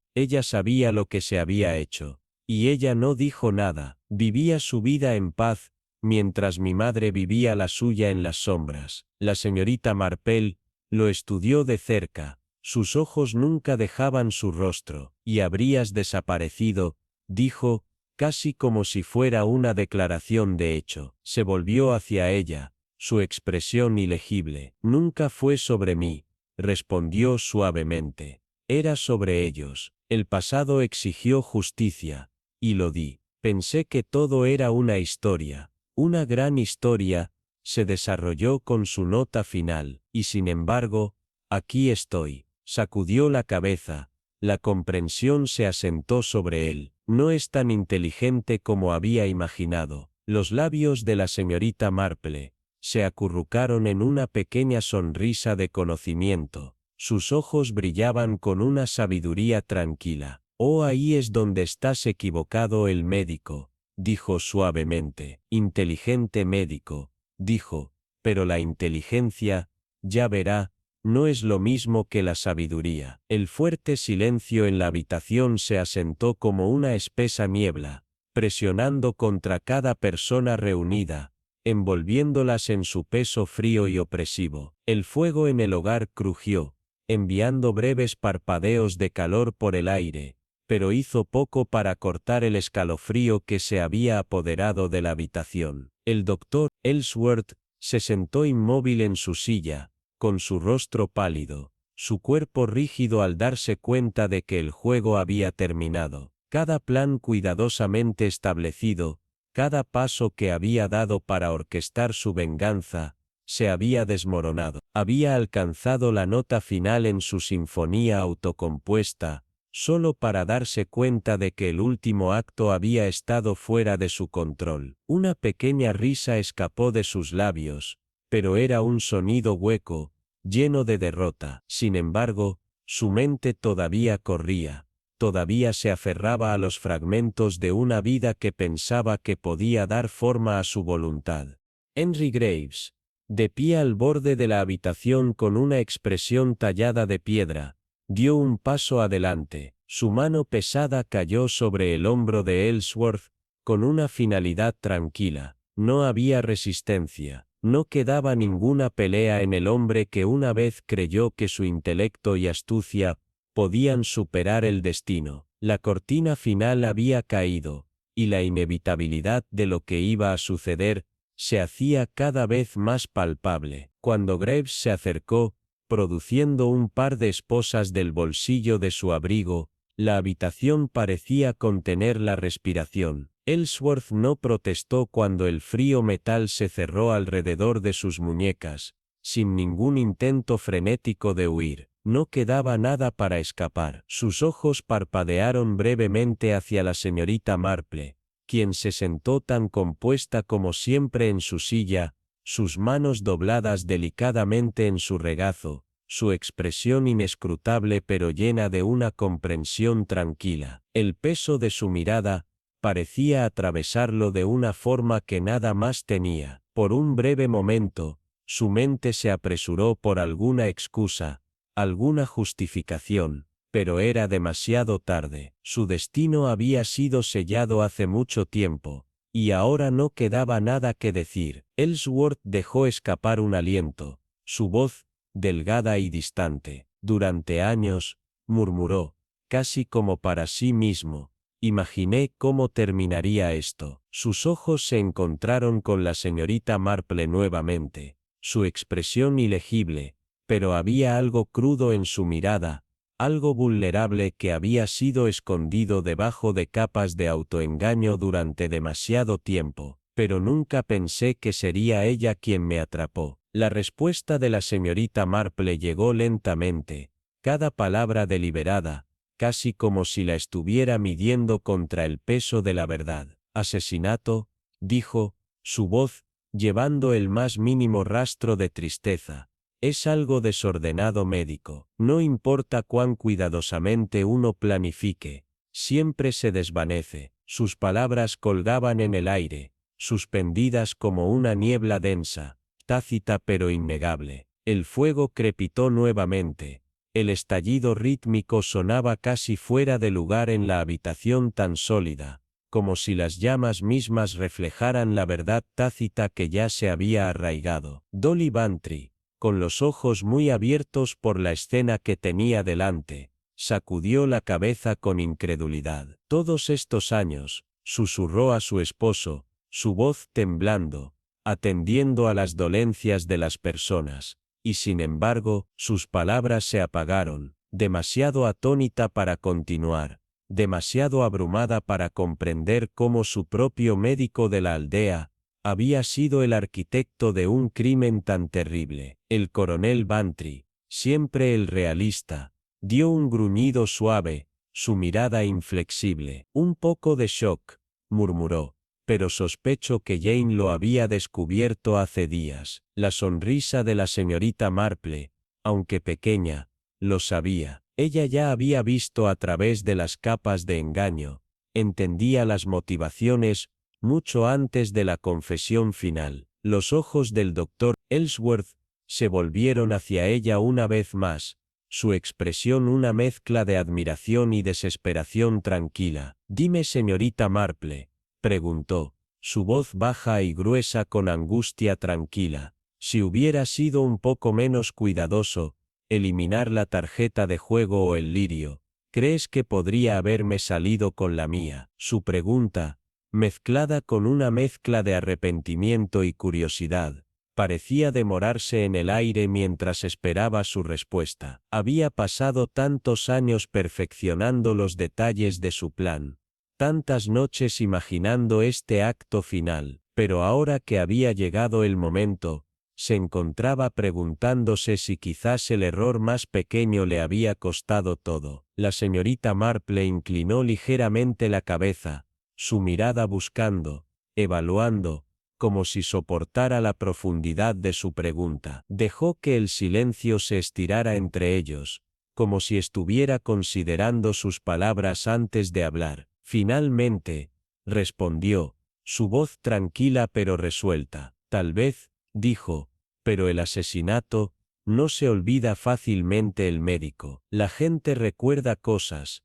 lo que se había hecho. Y ella no dijo nada. Vivía su vida en paz, mientras mi madre vivía la suya en las sombras. La señorita Marple lo estudió de cerca. Sus ojos nunca dejaban su rostro. «Y habrías desaparecido», dijo, casi como si fuera una declaración de hecho. Se volvió hacia ella, su expresión ilegible. «Nunca fue sobre mí», respondió suavemente. «Era sobre ellos. El pasado exigió justicia, y lo di. Pensé que todo era una historia, una gran historia, se desarrolló con su nota final, y sin embargo, aquí estoy». Sacudió la cabeza, La comprensión se asentó sobre él. No es tan inteligente como había imaginado. Los labios de la señorita Marple se acurrucaron en una pequeña sonrisa de conocimiento. Sus ojos brillaban con una sabiduría tranquila. «Oh, ahí es donde estás equivocado el médico», dijo suavemente. «Inteligente médico», dijo, «pero la inteligencia, ya verá, no es lo mismo que la sabiduría». El fuerte silencio en la habitación se asentó como una espesa niebla, presionando contra cada persona reunida, envolviéndolas en su peso frío y opresivo. El fuego en el hogar crujió, enviando breves parpadeos de calor por el aire, pero hizo poco para cortar el escalofrío que se había apoderado de la habitación. El doctor Ellsworth se sentó inmóvil en su silla, con su rostro pálido, su cuerpo rígido al darse cuenta de que el juego había terminado. Cada plan cuidadosamente establecido, cada paso que había dado para orquestar su venganza, se había desmoronado. Había alcanzado la nota final en su sinfonía autocompuesta, solo para darse cuenta de que el último acto había estado fuera de su control. Una pequeña risa escapó de sus labios, pero era un sonido hueco, lleno de derrota. Sin embargo, su mente todavía corría, todavía se aferraba a los fragmentos de una vida que pensaba que podía dar forma a su voluntad. Henry Graves, de pie al borde de la habitación con una expresión tallada de piedra, dio un paso adelante. Su mano pesada cayó sobre el hombro de Ellsworth, con una finalidad tranquila. No había resistencia. No quedaba ninguna pelea en el hombre que una vez creyó que su intelecto y astucia podían superar el destino. La cortina final había caído, y la inevitabilidad de lo que iba a suceder se hacía cada vez más palpable. Cuando Graves se acercó, produciendo un par de esposas del bolsillo de su abrigo, la habitación parecía contener la respiración. Ellsworth no protestó cuando el frío metal se cerró alrededor de sus muñecas, sin ningún intento frenético de huir. No quedaba nada para escapar. Sus ojos parpadearon brevemente hacia la señorita Marple, quien se sentó tan compuesta como siempre en su silla, sus manos dobladas delicadamente en su regazo, su expresión inescrutable pero llena de una comprensión tranquila. El peso de su mirada parecía atravesarlo de una forma que nada más tenía. Por un breve momento, su mente se apresuró por alguna excusa, alguna justificación, pero era demasiado tarde. Su destino había sido sellado hace mucho tiempo, y ahora no quedaba nada que decir. Ellsworth dejó escapar un aliento. Su voz, delgada y distante, durante años, murmuró, casi como para sí mismo, imaginé cómo terminaría esto. Sus ojos se encontraron con la señorita Marple nuevamente, su expresión ilegible, pero había algo crudo en su mirada, algo vulnerable que había sido escondido debajo de capas de autoengaño durante demasiado tiempo, pero nunca pensé que sería ella quien me atrapó. La respuesta de la señorita Marple llegó lentamente, cada palabra deliberada, casi como si la estuviera midiendo contra el peso de la verdad. «Asesinato», dijo, su voz, llevando el más mínimo rastro de tristeza. «Es algo desordenado médico. No importa cuán cuidadosamente uno planifique, siempre se desvanece». Sus palabras colgaban en el aire, suspendidas como una niebla densa, tácita pero innegable. El fuego crepitó nuevamente. El estallido rítmico sonaba casi fuera de lugar en la habitación tan sólida, como si las llamas mismas reflejaran la verdad tácita que ya se había arraigado. Dolly Bantry, con los ojos muy abiertos por la escena que tenía delante, sacudió la cabeza con incredulidad. «Todos estos años», susurró a su esposo, su voz temblando, atendiendo a las dolencias de las personas, y sin embargo, sus palabras se apagaron, demasiado atónita para continuar, demasiado abrumada para comprender cómo su propio médico de la aldea había sido el arquitecto de un crimen tan terrible. El coronel Bantry, siempre el realista, Dio un gruñido suave, su mirada inflexible. Un poco de shock, murmuró. Pero sospecho que Jane lo había descubierto hace días. La sonrisa de la señorita Marple, aunque pequeña, lo sabía. Ella ya había visto a través de las capas de engaño, entendía las motivaciones, mucho antes de la confesión final. Los ojos del doctor Ellsworth se volvieron hacia ella una vez más, su expresión una mezcla de admiración y desesperación tranquila. «Dime, señorita Marple», preguntó, su voz baja y gruesa con angustia tranquila. «Si hubiera sido un poco menos cuidadoso, eliminar la tarjeta de juego o el lirio, ¿crees que podría haberme salido con la mía?» Su pregunta, mezclada con una mezcla de arrepentimiento y curiosidad, parecía demorarse en el aire mientras esperaba su respuesta. Había pasado tantos años perfeccionando los detalles de su plan, tantas noches imaginando este acto final, pero ahora que había llegado el momento, se encontraba preguntándose si quizás el error más pequeño le había costado todo. La señorita Marple inclinó ligeramente la cabeza, su mirada buscando, evaluando, como si soportara la profundidad de su pregunta. Dejó que el silencio se estirara entre ellos, como si estuviera considerando sus palabras antes de hablar. Finalmente, respondió, su voz tranquila pero resuelta. «Tal vez», dijo, «pero el asesinato, no se olvida fácilmente el médico. La gente recuerda cosas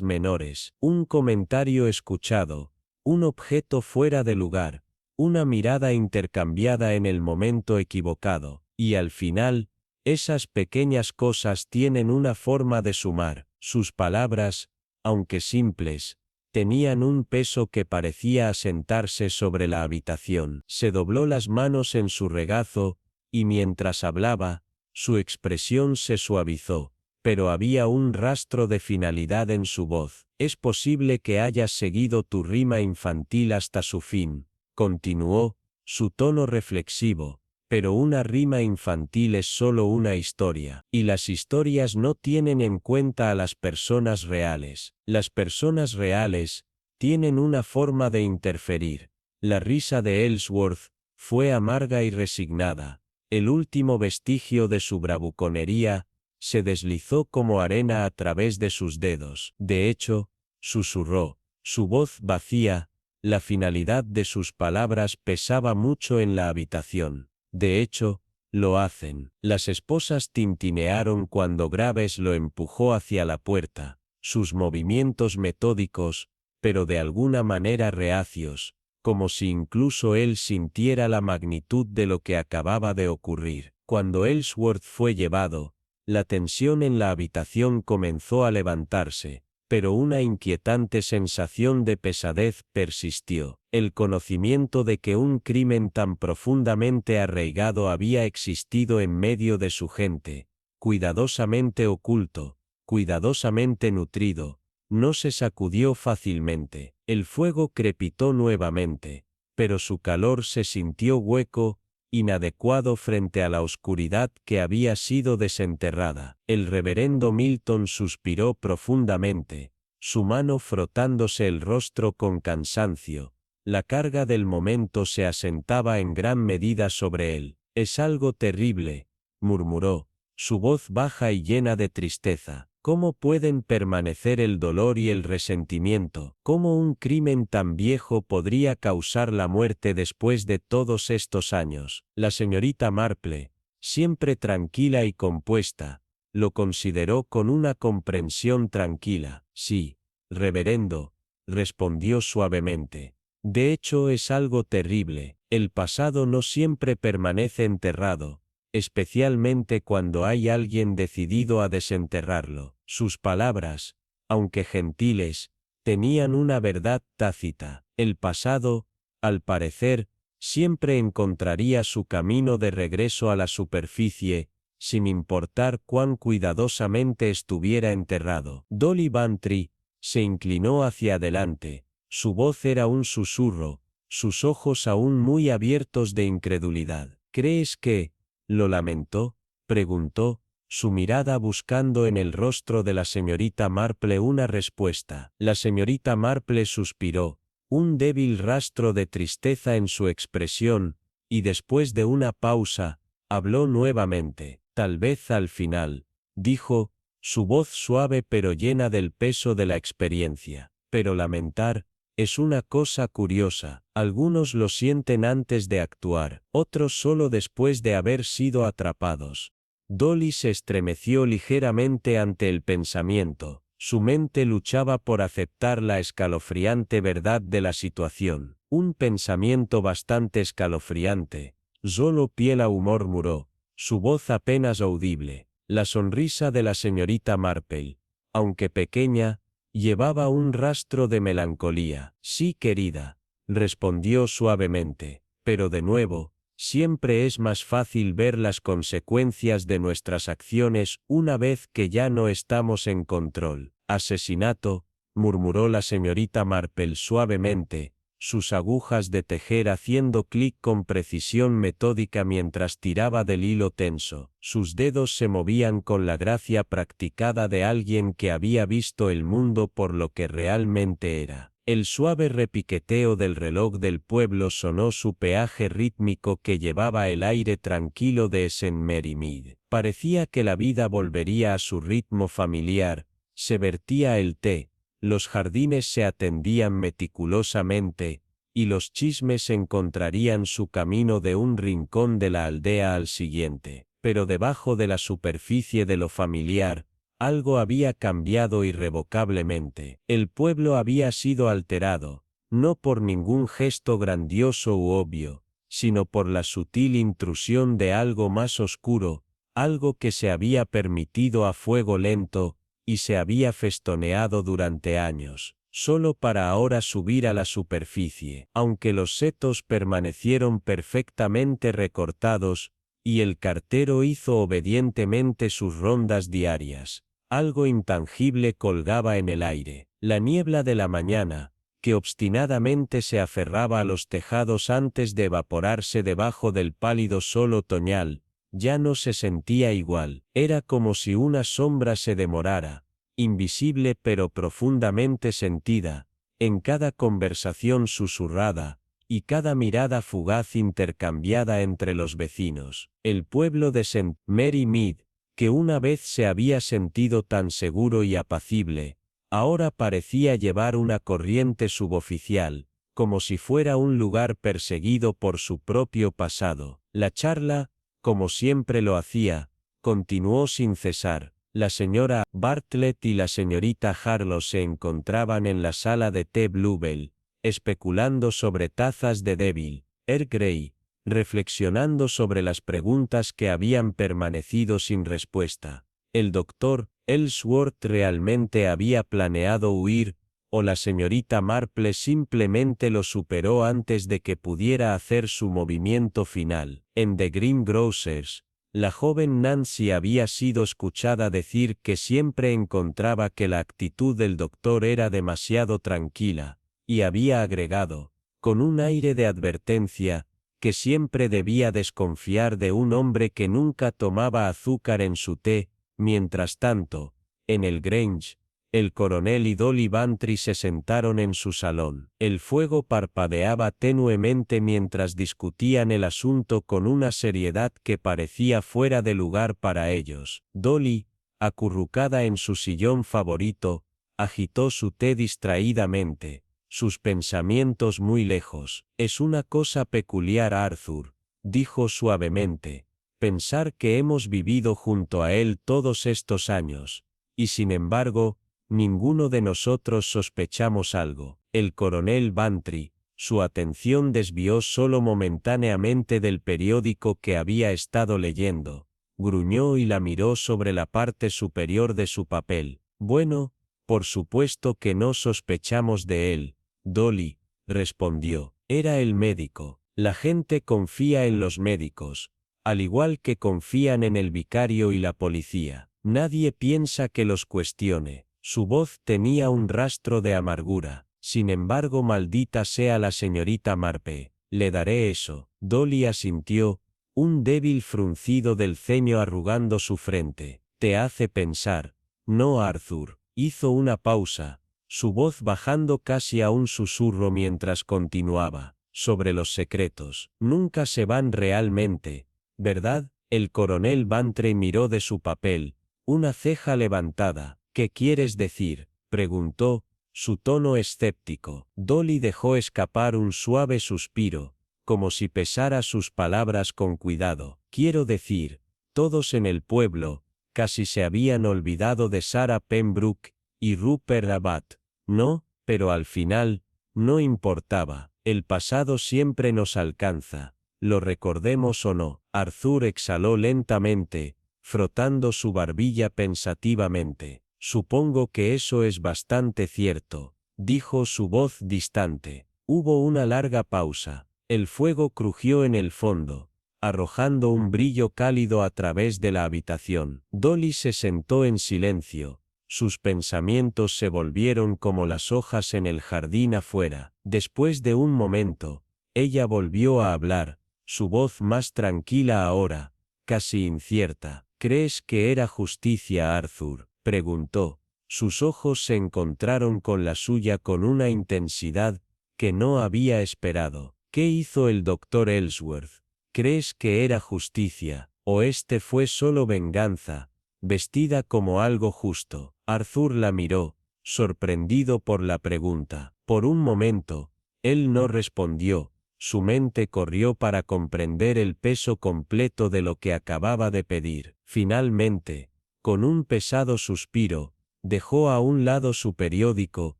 menores, un comentario escuchado, un objeto fuera de lugar, una mirada intercambiada en el momento equivocado, y al final, esas pequeñas cosas tienen una forma de sumar». Sus palabras, aunque simples, tenían un peso que parecía asentarse sobre la habitación. Se dobló las manos en su regazo, y mientras hablaba, su expresión se suavizó, pero había un rastro de finalidad en su voz. «Es posible que hayas seguido tu rima infantil hasta su fin», continuó, su tono reflexivo, «pero una rima infantil es solo una historia, y las historias no tienen en cuenta a las personas reales. Las personas reales tienen una forma de interferir». La risa de Ellsworth fue amarga y resignada. El último vestigio de su bravuconería se deslizó como arena a través de sus dedos. «De hecho», susurró, su voz vacía, la finalidad de sus palabras pesaba mucho en la habitación. «De hecho, lo hacen». Las esposas tintinearon cuando Graves lo empujó hacia la puerta, sus movimientos metódicos, pero de alguna manera reacios, como si incluso él sintiera la magnitud de lo que acababa de ocurrir. Cuando Ellsworth fue llevado, la tensión en la habitación comenzó a levantarse, pero una inquietante sensación de pesadez persistió. El conocimiento de que un crimen tan profundamente arraigado había existido en medio de su gente, cuidadosamente oculto, cuidadosamente nutrido, no se sacudió fácilmente. El fuego crepitó nuevamente, pero su calor se sintió hueco, inadecuado frente a la oscuridad que había sido desenterrada. El reverendo Milton suspiró profundamente, su mano frotándose el rostro con cansancio. La carga del momento se asentaba en gran medida sobre él. «Es algo terrible», murmuró, su voz baja y llena de tristeza. «¿Cómo pueden permanecer el dolor y el resentimiento? ¿Cómo un crimen tan viejo podría causar la muerte después de todos estos años?» La señorita Marple, siempre tranquila y compuesta, lo consideró con una comprensión tranquila. «Sí, reverendo», respondió suavemente. «De hecho es algo terrible. El pasado no siempre permanece enterrado, especialmente cuando hay alguien decidido a desenterrarlo». Sus palabras, aunque gentiles, tenían una verdad tácita. El pasado, al parecer, siempre encontraría su camino de regreso a la superficie, sin importar cuán cuidadosamente estuviera enterrado. Dolly Bantry se inclinó hacia adelante, su voz era un susurro, sus ojos aún muy abiertos de incredulidad. «¿Crees que lo lamentó?», preguntó, su mirada buscando en el rostro de la señorita Marple una respuesta. La señorita Marple suspiró, un débil rastro de tristeza en su expresión, y después de una pausa, habló nuevamente. Tal vez al final, dijo, su voz suave pero llena del peso de la experiencia. Pero lamentar es una cosa curiosa. Algunos lo sienten antes de actuar, otros solo después de haber sido atrapados. Dolly se estremeció ligeramente ante el pensamiento. Su mente luchaba por aceptar la escalofriante verdad de la situación. Un pensamiento bastante escalofriante. Solo Piela murmuró, su voz apenas audible. La sonrisa de la señorita Marple, aunque pequeña, llevaba un rastro de melancolía. Sí, querida, respondió suavemente, pero de nuevo, siempre es más fácil ver las consecuencias de nuestras acciones una vez que ya no estamos en control. Asesinato, murmuró la señorita Marple suavemente, sus agujas de tejer haciendo clic con precisión metódica mientras tiraba del hilo tenso. Sus dedos se movían con la gracia practicada de alguien que había visto el mundo por lo que realmente era. El suave repiqueteo del reloj del pueblo sonó su peaje rítmico que llevaba el aire tranquilo de St. Mary Mead. Parecía que la vida volvería a su ritmo familiar, se vertía el té, los jardines se atendían meticulosamente, y los chismes encontrarían su camino de un rincón de la aldea al siguiente. Pero debajo de la superficie de lo familiar, algo había cambiado irrevocablemente. El pueblo había sido alterado, no por ningún gesto grandioso u obvio, sino por la sutil intrusión de algo más oscuro, algo que se había permitido a fuego lento, y se había festoneado durante años, solo para ahora subir a la superficie. Aunque los setos permanecieron perfectamente recortados, y el cartero hizo obedientemente sus rondas diarias, algo intangible colgaba en el aire. La niebla de la mañana, que obstinadamente se aferraba a los tejados antes de evaporarse debajo del pálido sol otoñal, ya no se sentía igual. Era como si una sombra se demorara, invisible pero profundamente sentida, en cada conversación susurrada, y cada mirada fugaz intercambiada entre los vecinos. El pueblo de St. Mary Mead, que una vez se había sentido tan seguro y apacible, ahora parecía llevar una corriente suboficial, como si fuera un lugar perseguido por su propio pasado. La charla, como siempre lo hacía, continuó sin cesar. La señora Bartlett y la señorita Harlow se encontraban en la sala de té Bluebell, especulando sobre tazas de Devil, Earl Grey, reflexionando sobre las preguntas que habían permanecido sin respuesta. El doctor Ellsworth realmente había planeado huir, o la señorita Marple simplemente lo superó antes de que pudiera hacer su movimiento final. En The Greengrocers, la joven Nancy había sido escuchada decir que siempre encontraba que la actitud del doctor era demasiado tranquila, y había agregado, con un aire de advertencia, que siempre debía desconfiar de un hombre que nunca tomaba azúcar en su té. Mientras tanto, en el Grange, el coronel y Dolly Bantry se sentaron en su salón. El fuego parpadeaba tenuemente mientras discutían el asunto con una seriedad que parecía fuera de lugar para ellos. Dolly, acurrucada en su sillón favorito, agitó su té distraídamente, sus pensamientos muy lejos. Es una cosa peculiar, Arthur, dijo suavemente, pensar que hemos vivido junto a él todos estos años, y sin embargo, ninguno de nosotros sospechamos algo. El coronel Bantry, su atención desvió solo momentáneamente del periódico que había estado leyendo, gruñó y la miró sobre la parte superior de su papel. Bueno, por supuesto que no sospechamos de él, Dolly, respondió. Era el médico. La gente confía en los médicos, al igual que confían en el vicario y la policía. Nadie piensa que los cuestione. Su voz tenía un rastro de amargura. Sin embargo, maldita sea la señorita Marpe, le daré eso. Dolly asintió, un débil fruncido del ceño arrugando su frente. te hace pensar, ¿no, Arthur? Hizo una pausa, su voz bajando casi a un susurro mientras continuaba. Sobre los secretos. Nunca se van realmente, ¿verdad? El coronel Bantre miró de su papel, una ceja levantada. ¿Qué quieres decir? Preguntó, su tono escéptico. Dolly dejó escapar un suave suspiro, como si pesara sus palabras con cuidado. Quiero decir, todos en el pueblo, casi se habían olvidado de Sarah Pembroke y Rupert Abbott. No, pero al final, no importaba. El pasado siempre nos alcanza, lo recordemos o no. Arthur exhaló lentamente, frotando su barbilla pensativamente. Supongo que eso es bastante cierto, dijo su voz distante. Hubo una larga pausa. El fuego crujió en el fondo, arrojando un brillo cálido a través de la habitación. Dolly se sentó en silencio. Sus pensamientos se volvieron como las hojas en el jardín afuera. Después de un momento, ella volvió a hablar, su voz más tranquila ahora, casi incierta. ¿Crees que era justicia, Arthur? Preguntó. Sus ojos se encontraron con la suya con una intensidad que no había esperado. ¿Qué hizo el doctor Ellsworth? ¿Crees que era justicia, o este fue solo venganza, vestida como algo justo? Arthur la miró, sorprendido por la pregunta. Por un momento, él no respondió, su mente corrió para comprender el peso completo de lo que acababa de pedir. Finalmente, con un pesado suspiro, dejó a un lado su periódico,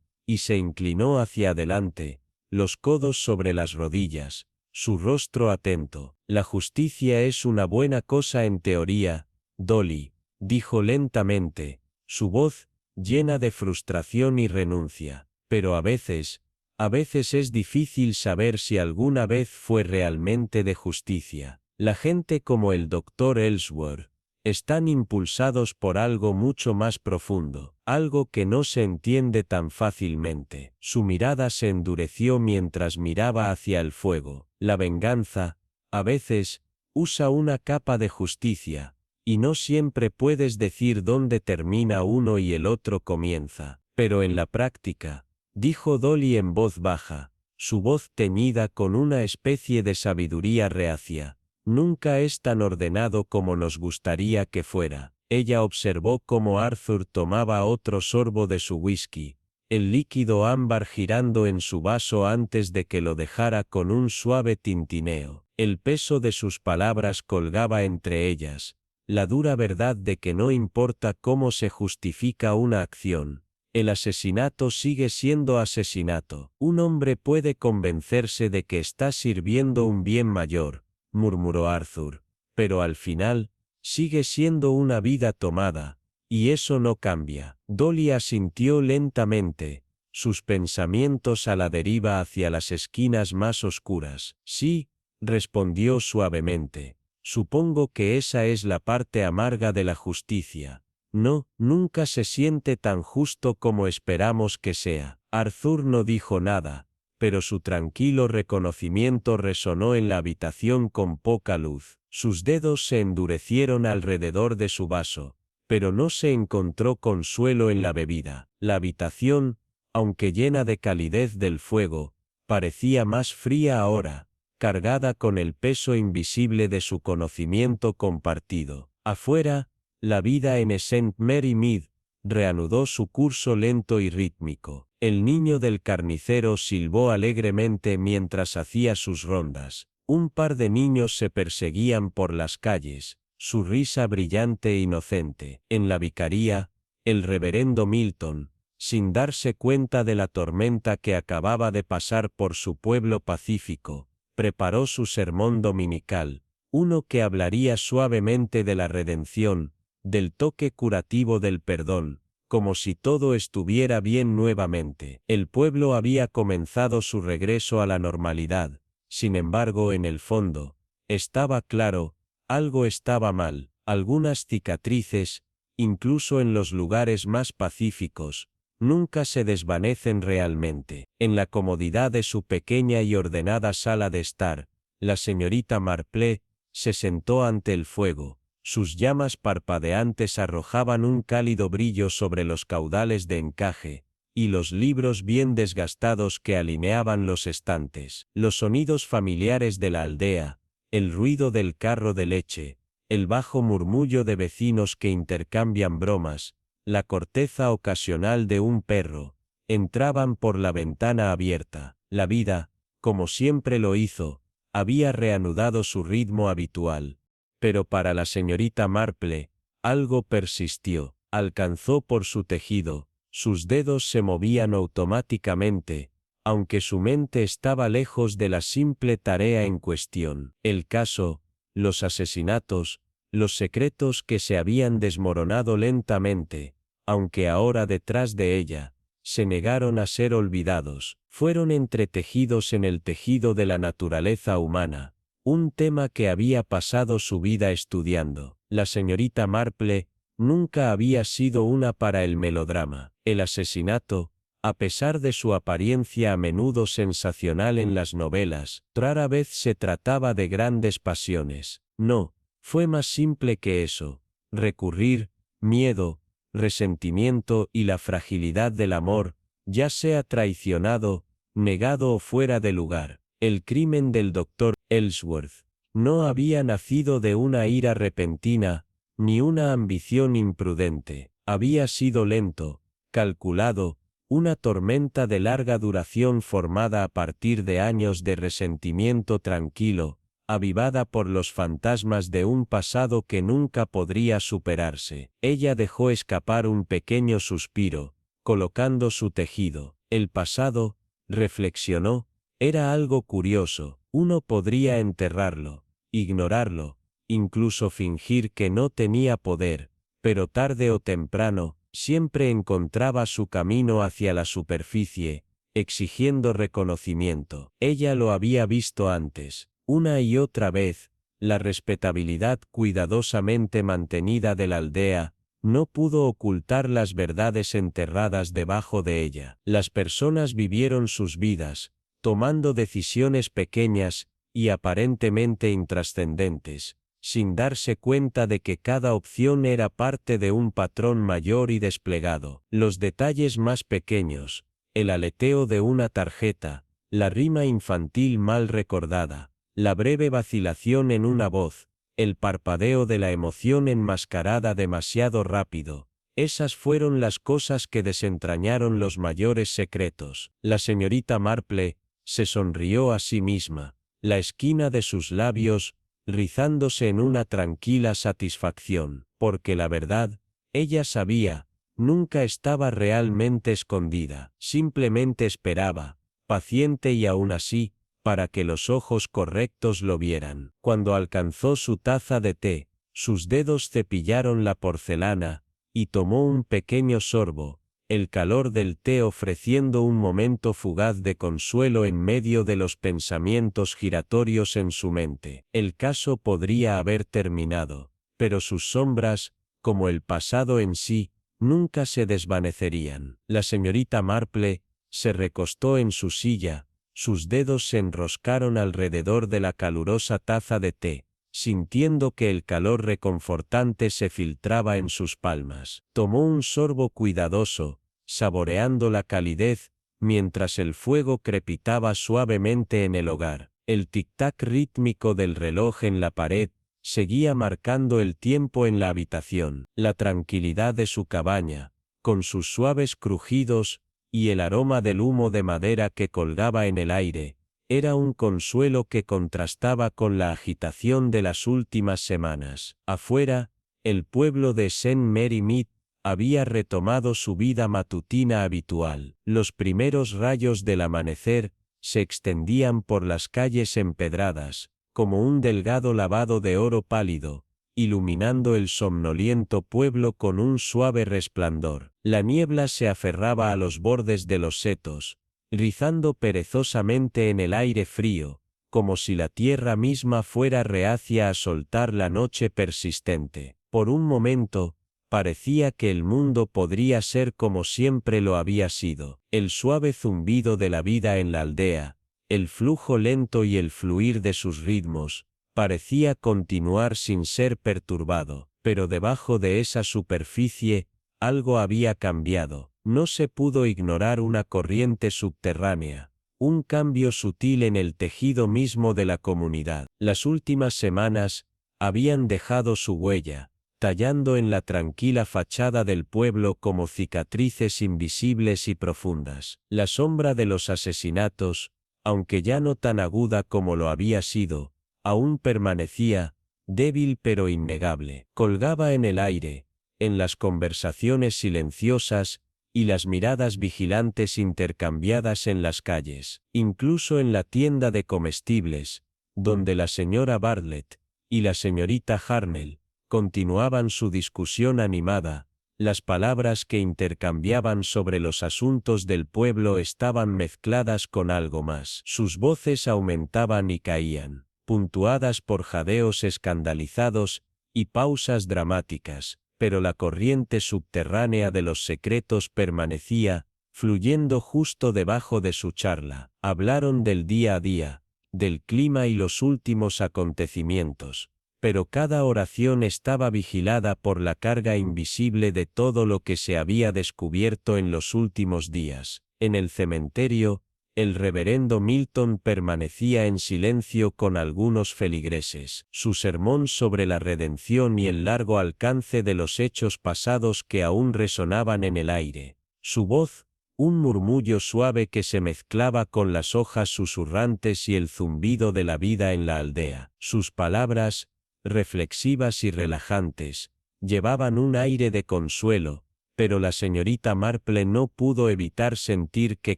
y se inclinó hacia adelante, los codos sobre las rodillas, su rostro atento. La justicia es una buena cosa en teoría, Dolly, dijo lentamente, su voz, llena de frustración y renuncia. Pero a veces es difícil saber si alguna vez fue realmente de justicia. La gente como el Dr. Ellsworth, están impulsados por algo mucho más profundo, algo que no se entiende tan fácilmente. Su mirada se endureció mientras miraba hacia el fuego. La venganza, a veces, usa una capa de justicia, y no siempre puedes decir dónde termina uno y el otro comienza. Pero en la práctica, dijo Dolly en voz baja, su voz teñida con una especie de sabiduría reacia, nunca es tan ordenado como nos gustaría que fuera. Ella observó cómo Arthur tomaba otro sorbo de su whisky, el líquido ámbar girando en su vaso antes de que lo dejara con un suave tintineo. El peso de sus palabras colgaba entre ellas, la dura verdad de que no importa cómo se justifica una acción, el asesinato sigue siendo asesinato. Un hombre puede convencerse de que está sirviendo un bien mayor, murmuró Arthur, pero al final, sigue siendo una vida tomada, y eso no cambia. Dolly asintió lentamente, sus pensamientos a la deriva hacia las esquinas más oscuras. Sí, respondió suavemente, supongo que esa es la parte amarga de la justicia. No, nunca se siente tan justo como esperamos que sea. Arthur no dijo nada, pero su tranquilo reconocimiento resonó en la habitación con poca luz. Sus dedos se endurecieron alrededor de su vaso, pero no se encontró consuelo en la bebida. La habitación, aunque llena de calidez del fuego, parecía más fría ahora, cargada con el peso invisible de su conocimiento compartido. Afuera, la vida en St. Mary Mead reanudó su curso lento y rítmico. El niño del carnicero silbó alegremente mientras hacía sus rondas. Un par de niños se perseguían por las calles, su risa brillante e inocente. En la vicaría, el reverendo Milton, sin darse cuenta de la tormenta que acababa de pasar por su pueblo pacífico, preparó su sermón dominical, uno que hablaría suavemente de la redención, del toque curativo del perdón, como si todo estuviera bien nuevamente. El pueblo había comenzado su regreso a la normalidad, sin embargo en el fondo, estaba claro, algo estaba mal. Algunas cicatrices, incluso en los lugares más pacíficos, nunca se desvanecen realmente. En la comodidad de su pequeña y ordenada sala de estar, la señorita Marple se sentó ante el fuego, sus llamas parpadeantes arrojaban un cálido brillo sobre los caudales de encaje, y los libros bien desgastados que alineaban los estantes. Los sonidos familiares de la aldea, el ruido del carro de leche, el bajo murmullo de vecinos que intercambian bromas, la corteza ocasional de un perro, entraban por la ventana abierta. La vida, como siempre lo hizo, había reanudado su ritmo habitual. Pero para la señorita Marple, algo persistió. Alcanzó por su tejido, sus dedos se movían automáticamente, aunque su mente estaba lejos de la simple tarea en cuestión. El caso, los asesinatos, los secretos que se habían desmoronado lentamente, aunque ahora detrás de ella, se negaron a ser olvidados, fueron entretejidos en el tejido de la naturaleza humana, un tema que había pasado su vida estudiando. La señorita Marple nunca había sido una para el melodrama. El asesinato, a pesar de su apariencia a menudo sensacional en las novelas, rara vez se trataba de grandes pasiones. No, fue más simple que eso. Recurrir, miedo, resentimiento y la fragilidad del amor, ya sea traicionado, negado o fuera de lugar. El crimen del doctor Ellsworth no había nacido de una ira repentina, ni una ambición imprudente. Había sido lento, calculado, una tormenta de larga duración formada a partir de años de resentimiento tranquilo, avivada por los fantasmas de un pasado que nunca podría superarse. Ella dejó escapar un pequeño suspiro, colocando su tejido. El pasado, reflexionó, era algo curioso. Uno podría enterrarlo, ignorarlo, incluso fingir que no tenía poder, pero tarde o temprano, siempre encontraba su camino hacia la superficie, exigiendo reconocimiento. Ella lo había visto antes, una y otra vez. La respetabilidad cuidadosamente mantenida de la aldea no pudo ocultar las verdades enterradas debajo de ella. Las personas vivieron sus vidas, tomando decisiones pequeñas y aparentemente intrascendentes, sin darse cuenta de que cada opción era parte de un patrón mayor y desplegado. Los detalles más pequeños, el aleteo de una tarjeta, la rima infantil mal recordada, la breve vacilación en una voz, el parpadeo de la emoción enmascarada demasiado rápido, esas fueron las cosas que desentrañaron los mayores secretos. La señorita Marple se sonrió a sí misma, la esquina de sus labios rizándose en una tranquila satisfacción, porque la verdad, ella sabía, nunca estaba realmente escondida, simplemente esperaba, paciente y aún así, para que los ojos correctos lo vieran. Cuando alcanzó su taza de té, sus dedos cepillaron la porcelana, y tomó un pequeño sorbo, el calor del té ofreciendo un momento fugaz de consuelo en medio de los pensamientos giratorios en su mente. El caso podría haber terminado, pero sus sombras, como el pasado en sí, nunca se desvanecerían. La señorita Marple se recostó en su silla, sus dedos se enroscaron alrededor de la calurosa taza de té, sintiendo que el calor reconfortante se filtraba en sus palmas. Tomó un sorbo cuidadoso, saboreando la calidez, mientras el fuego crepitaba suavemente en el hogar. El tic-tac rítmico del reloj en la pared seguía marcando el tiempo en la habitación. La tranquilidad de su cabaña, con sus suaves crujidos, y el aroma del humo de madera que colgaba en el aire, era un consuelo que contrastaba con la agitación de las últimas semanas. Afuera, el pueblo de St. Mary Mead había retomado su vida matutina habitual. Los primeros rayos del amanecer se extendían por las calles empedradas, como un delgado lavado de oro pálido, iluminando el somnoliento pueblo con un suave resplandor. La niebla se aferraba a los bordes de los setos, rizando perezosamente en el aire frío, como si la tierra misma fuera reacia a soltar la noche persistente. Por un momento, parecía que el mundo podría ser como siempre lo había sido. El suave zumbido de la vida en la aldea, el flujo lento y el fluir de sus ritmos, Parecía continuar sin ser perturbado, pero debajo de esa superficie, algo había cambiado. No se pudo ignorar una corriente subterránea, un cambio sutil en el tejido mismo de la comunidad. Las últimas semanas habían dejado su huella, tallando en la tranquila fachada del pueblo como cicatrices invisibles y profundas. La sombra de los asesinatos, aunque ya no tan aguda como lo había sido, aún permanecía, débil pero innegable. Colgaba en el aire, en las conversaciones silenciosas, y las miradas vigilantes intercambiadas en las calles. Incluso en la tienda de comestibles, donde la señora Bartlett y la señorita Harnell continuaban su discusión animada, las palabras que intercambiaban sobre los asuntos del pueblo estaban mezcladas con algo más. Sus voces aumentaban y caían, puntuadas por jadeos escandalizados y pausas dramáticas, pero la corriente subterránea de los secretos permanecía, fluyendo justo debajo de su charla. Hablaron del día a día, del clima y los últimos acontecimientos, pero cada oración estaba vigilada por la carga invisible de todo lo que se había descubierto en los últimos días. En el cementerio, el reverendo Milton permanecía en silencio con algunos feligreses. Su sermón sobre la redención y el largo alcance de los hechos pasados que aún resonaban en el aire. Su voz, un murmullo suave que se mezclaba con las hojas susurrantes y el zumbido de la vida en la aldea. Sus palabras, reflexivas y relajantes, llevaban un aire de consuelo, pero la señorita Marple no pudo evitar sentir que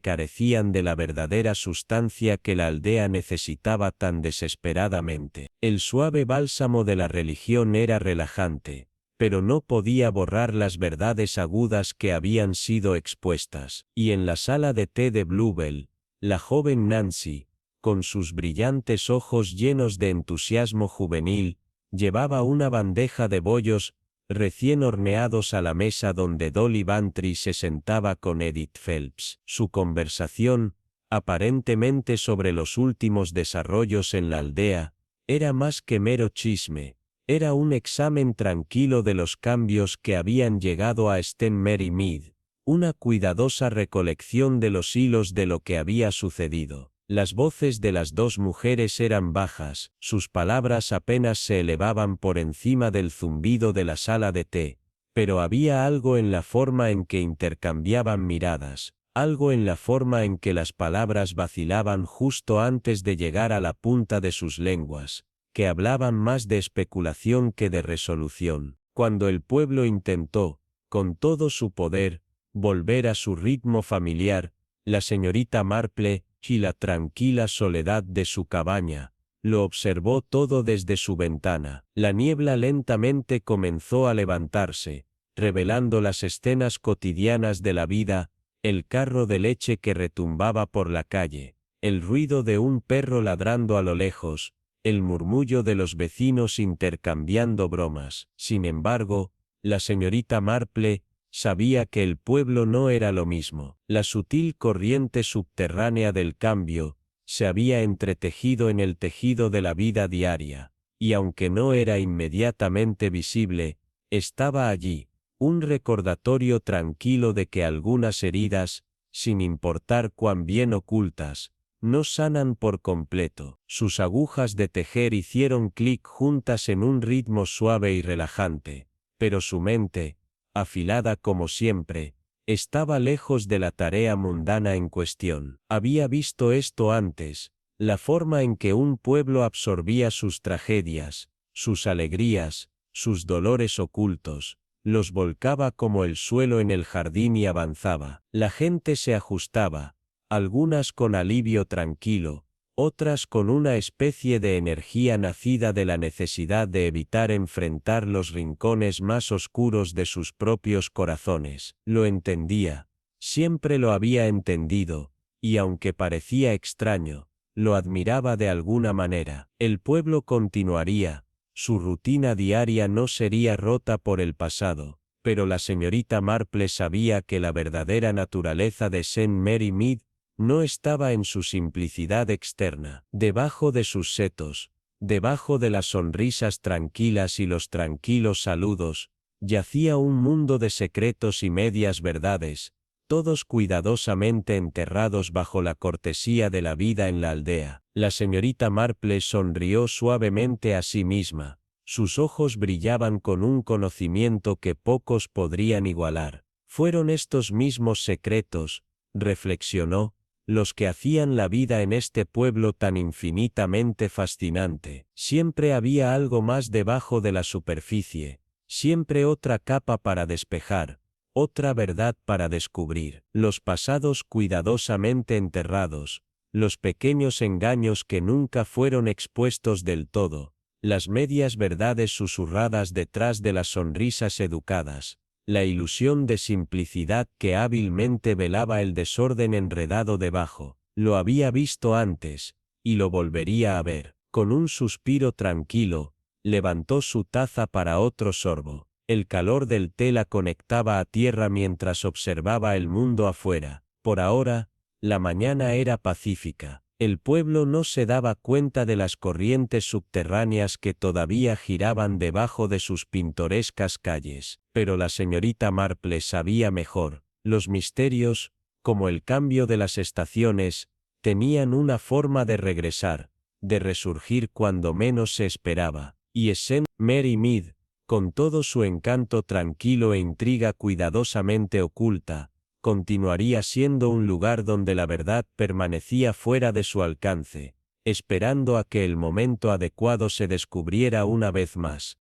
carecían de la verdadera sustancia que la aldea necesitaba tan desesperadamente. El suave bálsamo de la religión era relajante, pero no podía borrar las verdades agudas que habían sido expuestas. Y en la sala de té de Bluebell, la joven Nancy, con sus brillantes ojos llenos de entusiasmo juvenil, llevaba una bandeja de bollos recién horneados a la mesa donde Dolly Bantry se sentaba con Edith Phelps. Su conversación, aparentemente sobre los últimos desarrollos en la aldea, era más que mero chisme, era un examen tranquilo de los cambios que habían llegado a St. Mary Mead, una cuidadosa recolección de los hilos de lo que había sucedido. Las voces de las dos mujeres eran bajas, sus palabras apenas se elevaban por encima del zumbido de la sala de té, pero había algo en la forma en que intercambiaban miradas, algo en la forma en que las palabras vacilaban justo antes de llegar a la punta de sus lenguas, que hablaban más de especulación que de resolución. Cuando el pueblo intentó, con todo su poder, volver a su ritmo familiar, la señorita Marple, y la tranquila soledad de su cabaña, lo observó todo desde su ventana. La niebla lentamente comenzó a levantarse, revelando las escenas cotidianas de la vida, el carro de leche que retumbaba por la calle, el ruido de un perro ladrando a lo lejos, el murmullo de los vecinos intercambiando bromas. Sin embargo, la señorita Marple sabía que el pueblo no era lo mismo. La sutil corriente subterránea del cambio se había entretejido en el tejido de la vida diaria, y aunque no era inmediatamente visible, estaba allí, un recordatorio tranquilo de que algunas heridas, sin importar cuán bien ocultas, no sanan por completo. Sus agujas de tejer hicieron clic juntas en un ritmo suave y relajante, pero su mente, afilada como siempre, estaba lejos de la tarea mundana en cuestión. Había visto esto antes, la forma en que un pueblo absorbía sus tragedias, sus alegrías, sus dolores ocultos, los volcaba como el suelo en el jardín y avanzaba. La gente se ajustaba, algunas con alivio tranquilo, otras con una especie de energía nacida de la necesidad de evitar enfrentar los rincones más oscuros de sus propios corazones. Lo entendía, siempre lo había entendido, y aunque parecía extraño, lo admiraba de alguna manera. El pueblo continuaría, su rutina diaria no sería rota por el pasado, pero la señorita Marple sabía que la verdadera naturaleza de St. Mary Mead no estaba en su simplicidad externa. Debajo de sus setos, Debajo de las sonrisas tranquilas y los tranquilos saludos, yacía un mundo de secretos y medias verdades, todos cuidadosamente enterrados bajo la cortesía de la vida en la aldea. La señorita Marple sonrió suavemente a sí misma. Sus ojos brillaban con un conocimiento que pocos podrían igualar. Fueron estos mismos secretos, reflexionó, los que hacían la vida en este pueblo tan infinitamente fascinante. Siempre había algo más debajo de la superficie, siempre otra capa para despejar, otra verdad para descubrir. Los pasados cuidadosamente enterrados, los pequeños engaños que nunca fueron expuestos del todo, las medias verdades susurradas detrás de las sonrisas educadas, la ilusión de simplicidad que hábilmente velaba el desorden enredado debajo. Lo había visto antes, y lo volvería a ver. Con un suspiro tranquilo, levantó su taza para otro sorbo. El calor del té la conectaba a tierra mientras observaba el mundo afuera. Por ahora, la mañana era pacífica. El pueblo no se daba cuenta de las corrientes subterráneas que todavía giraban debajo de sus pintorescas calles, pero la señorita Marple sabía mejor. Los misterios, como el cambio de las estaciones, tenían una forma de regresar, de resurgir cuando menos se esperaba, y St. Mary Mead, con todo su encanto tranquilo e intriga cuidadosamente oculta, continuaría siendo un lugar donde la verdad permanecía fuera de su alcance, esperando a que el momento adecuado se descubriera una vez más.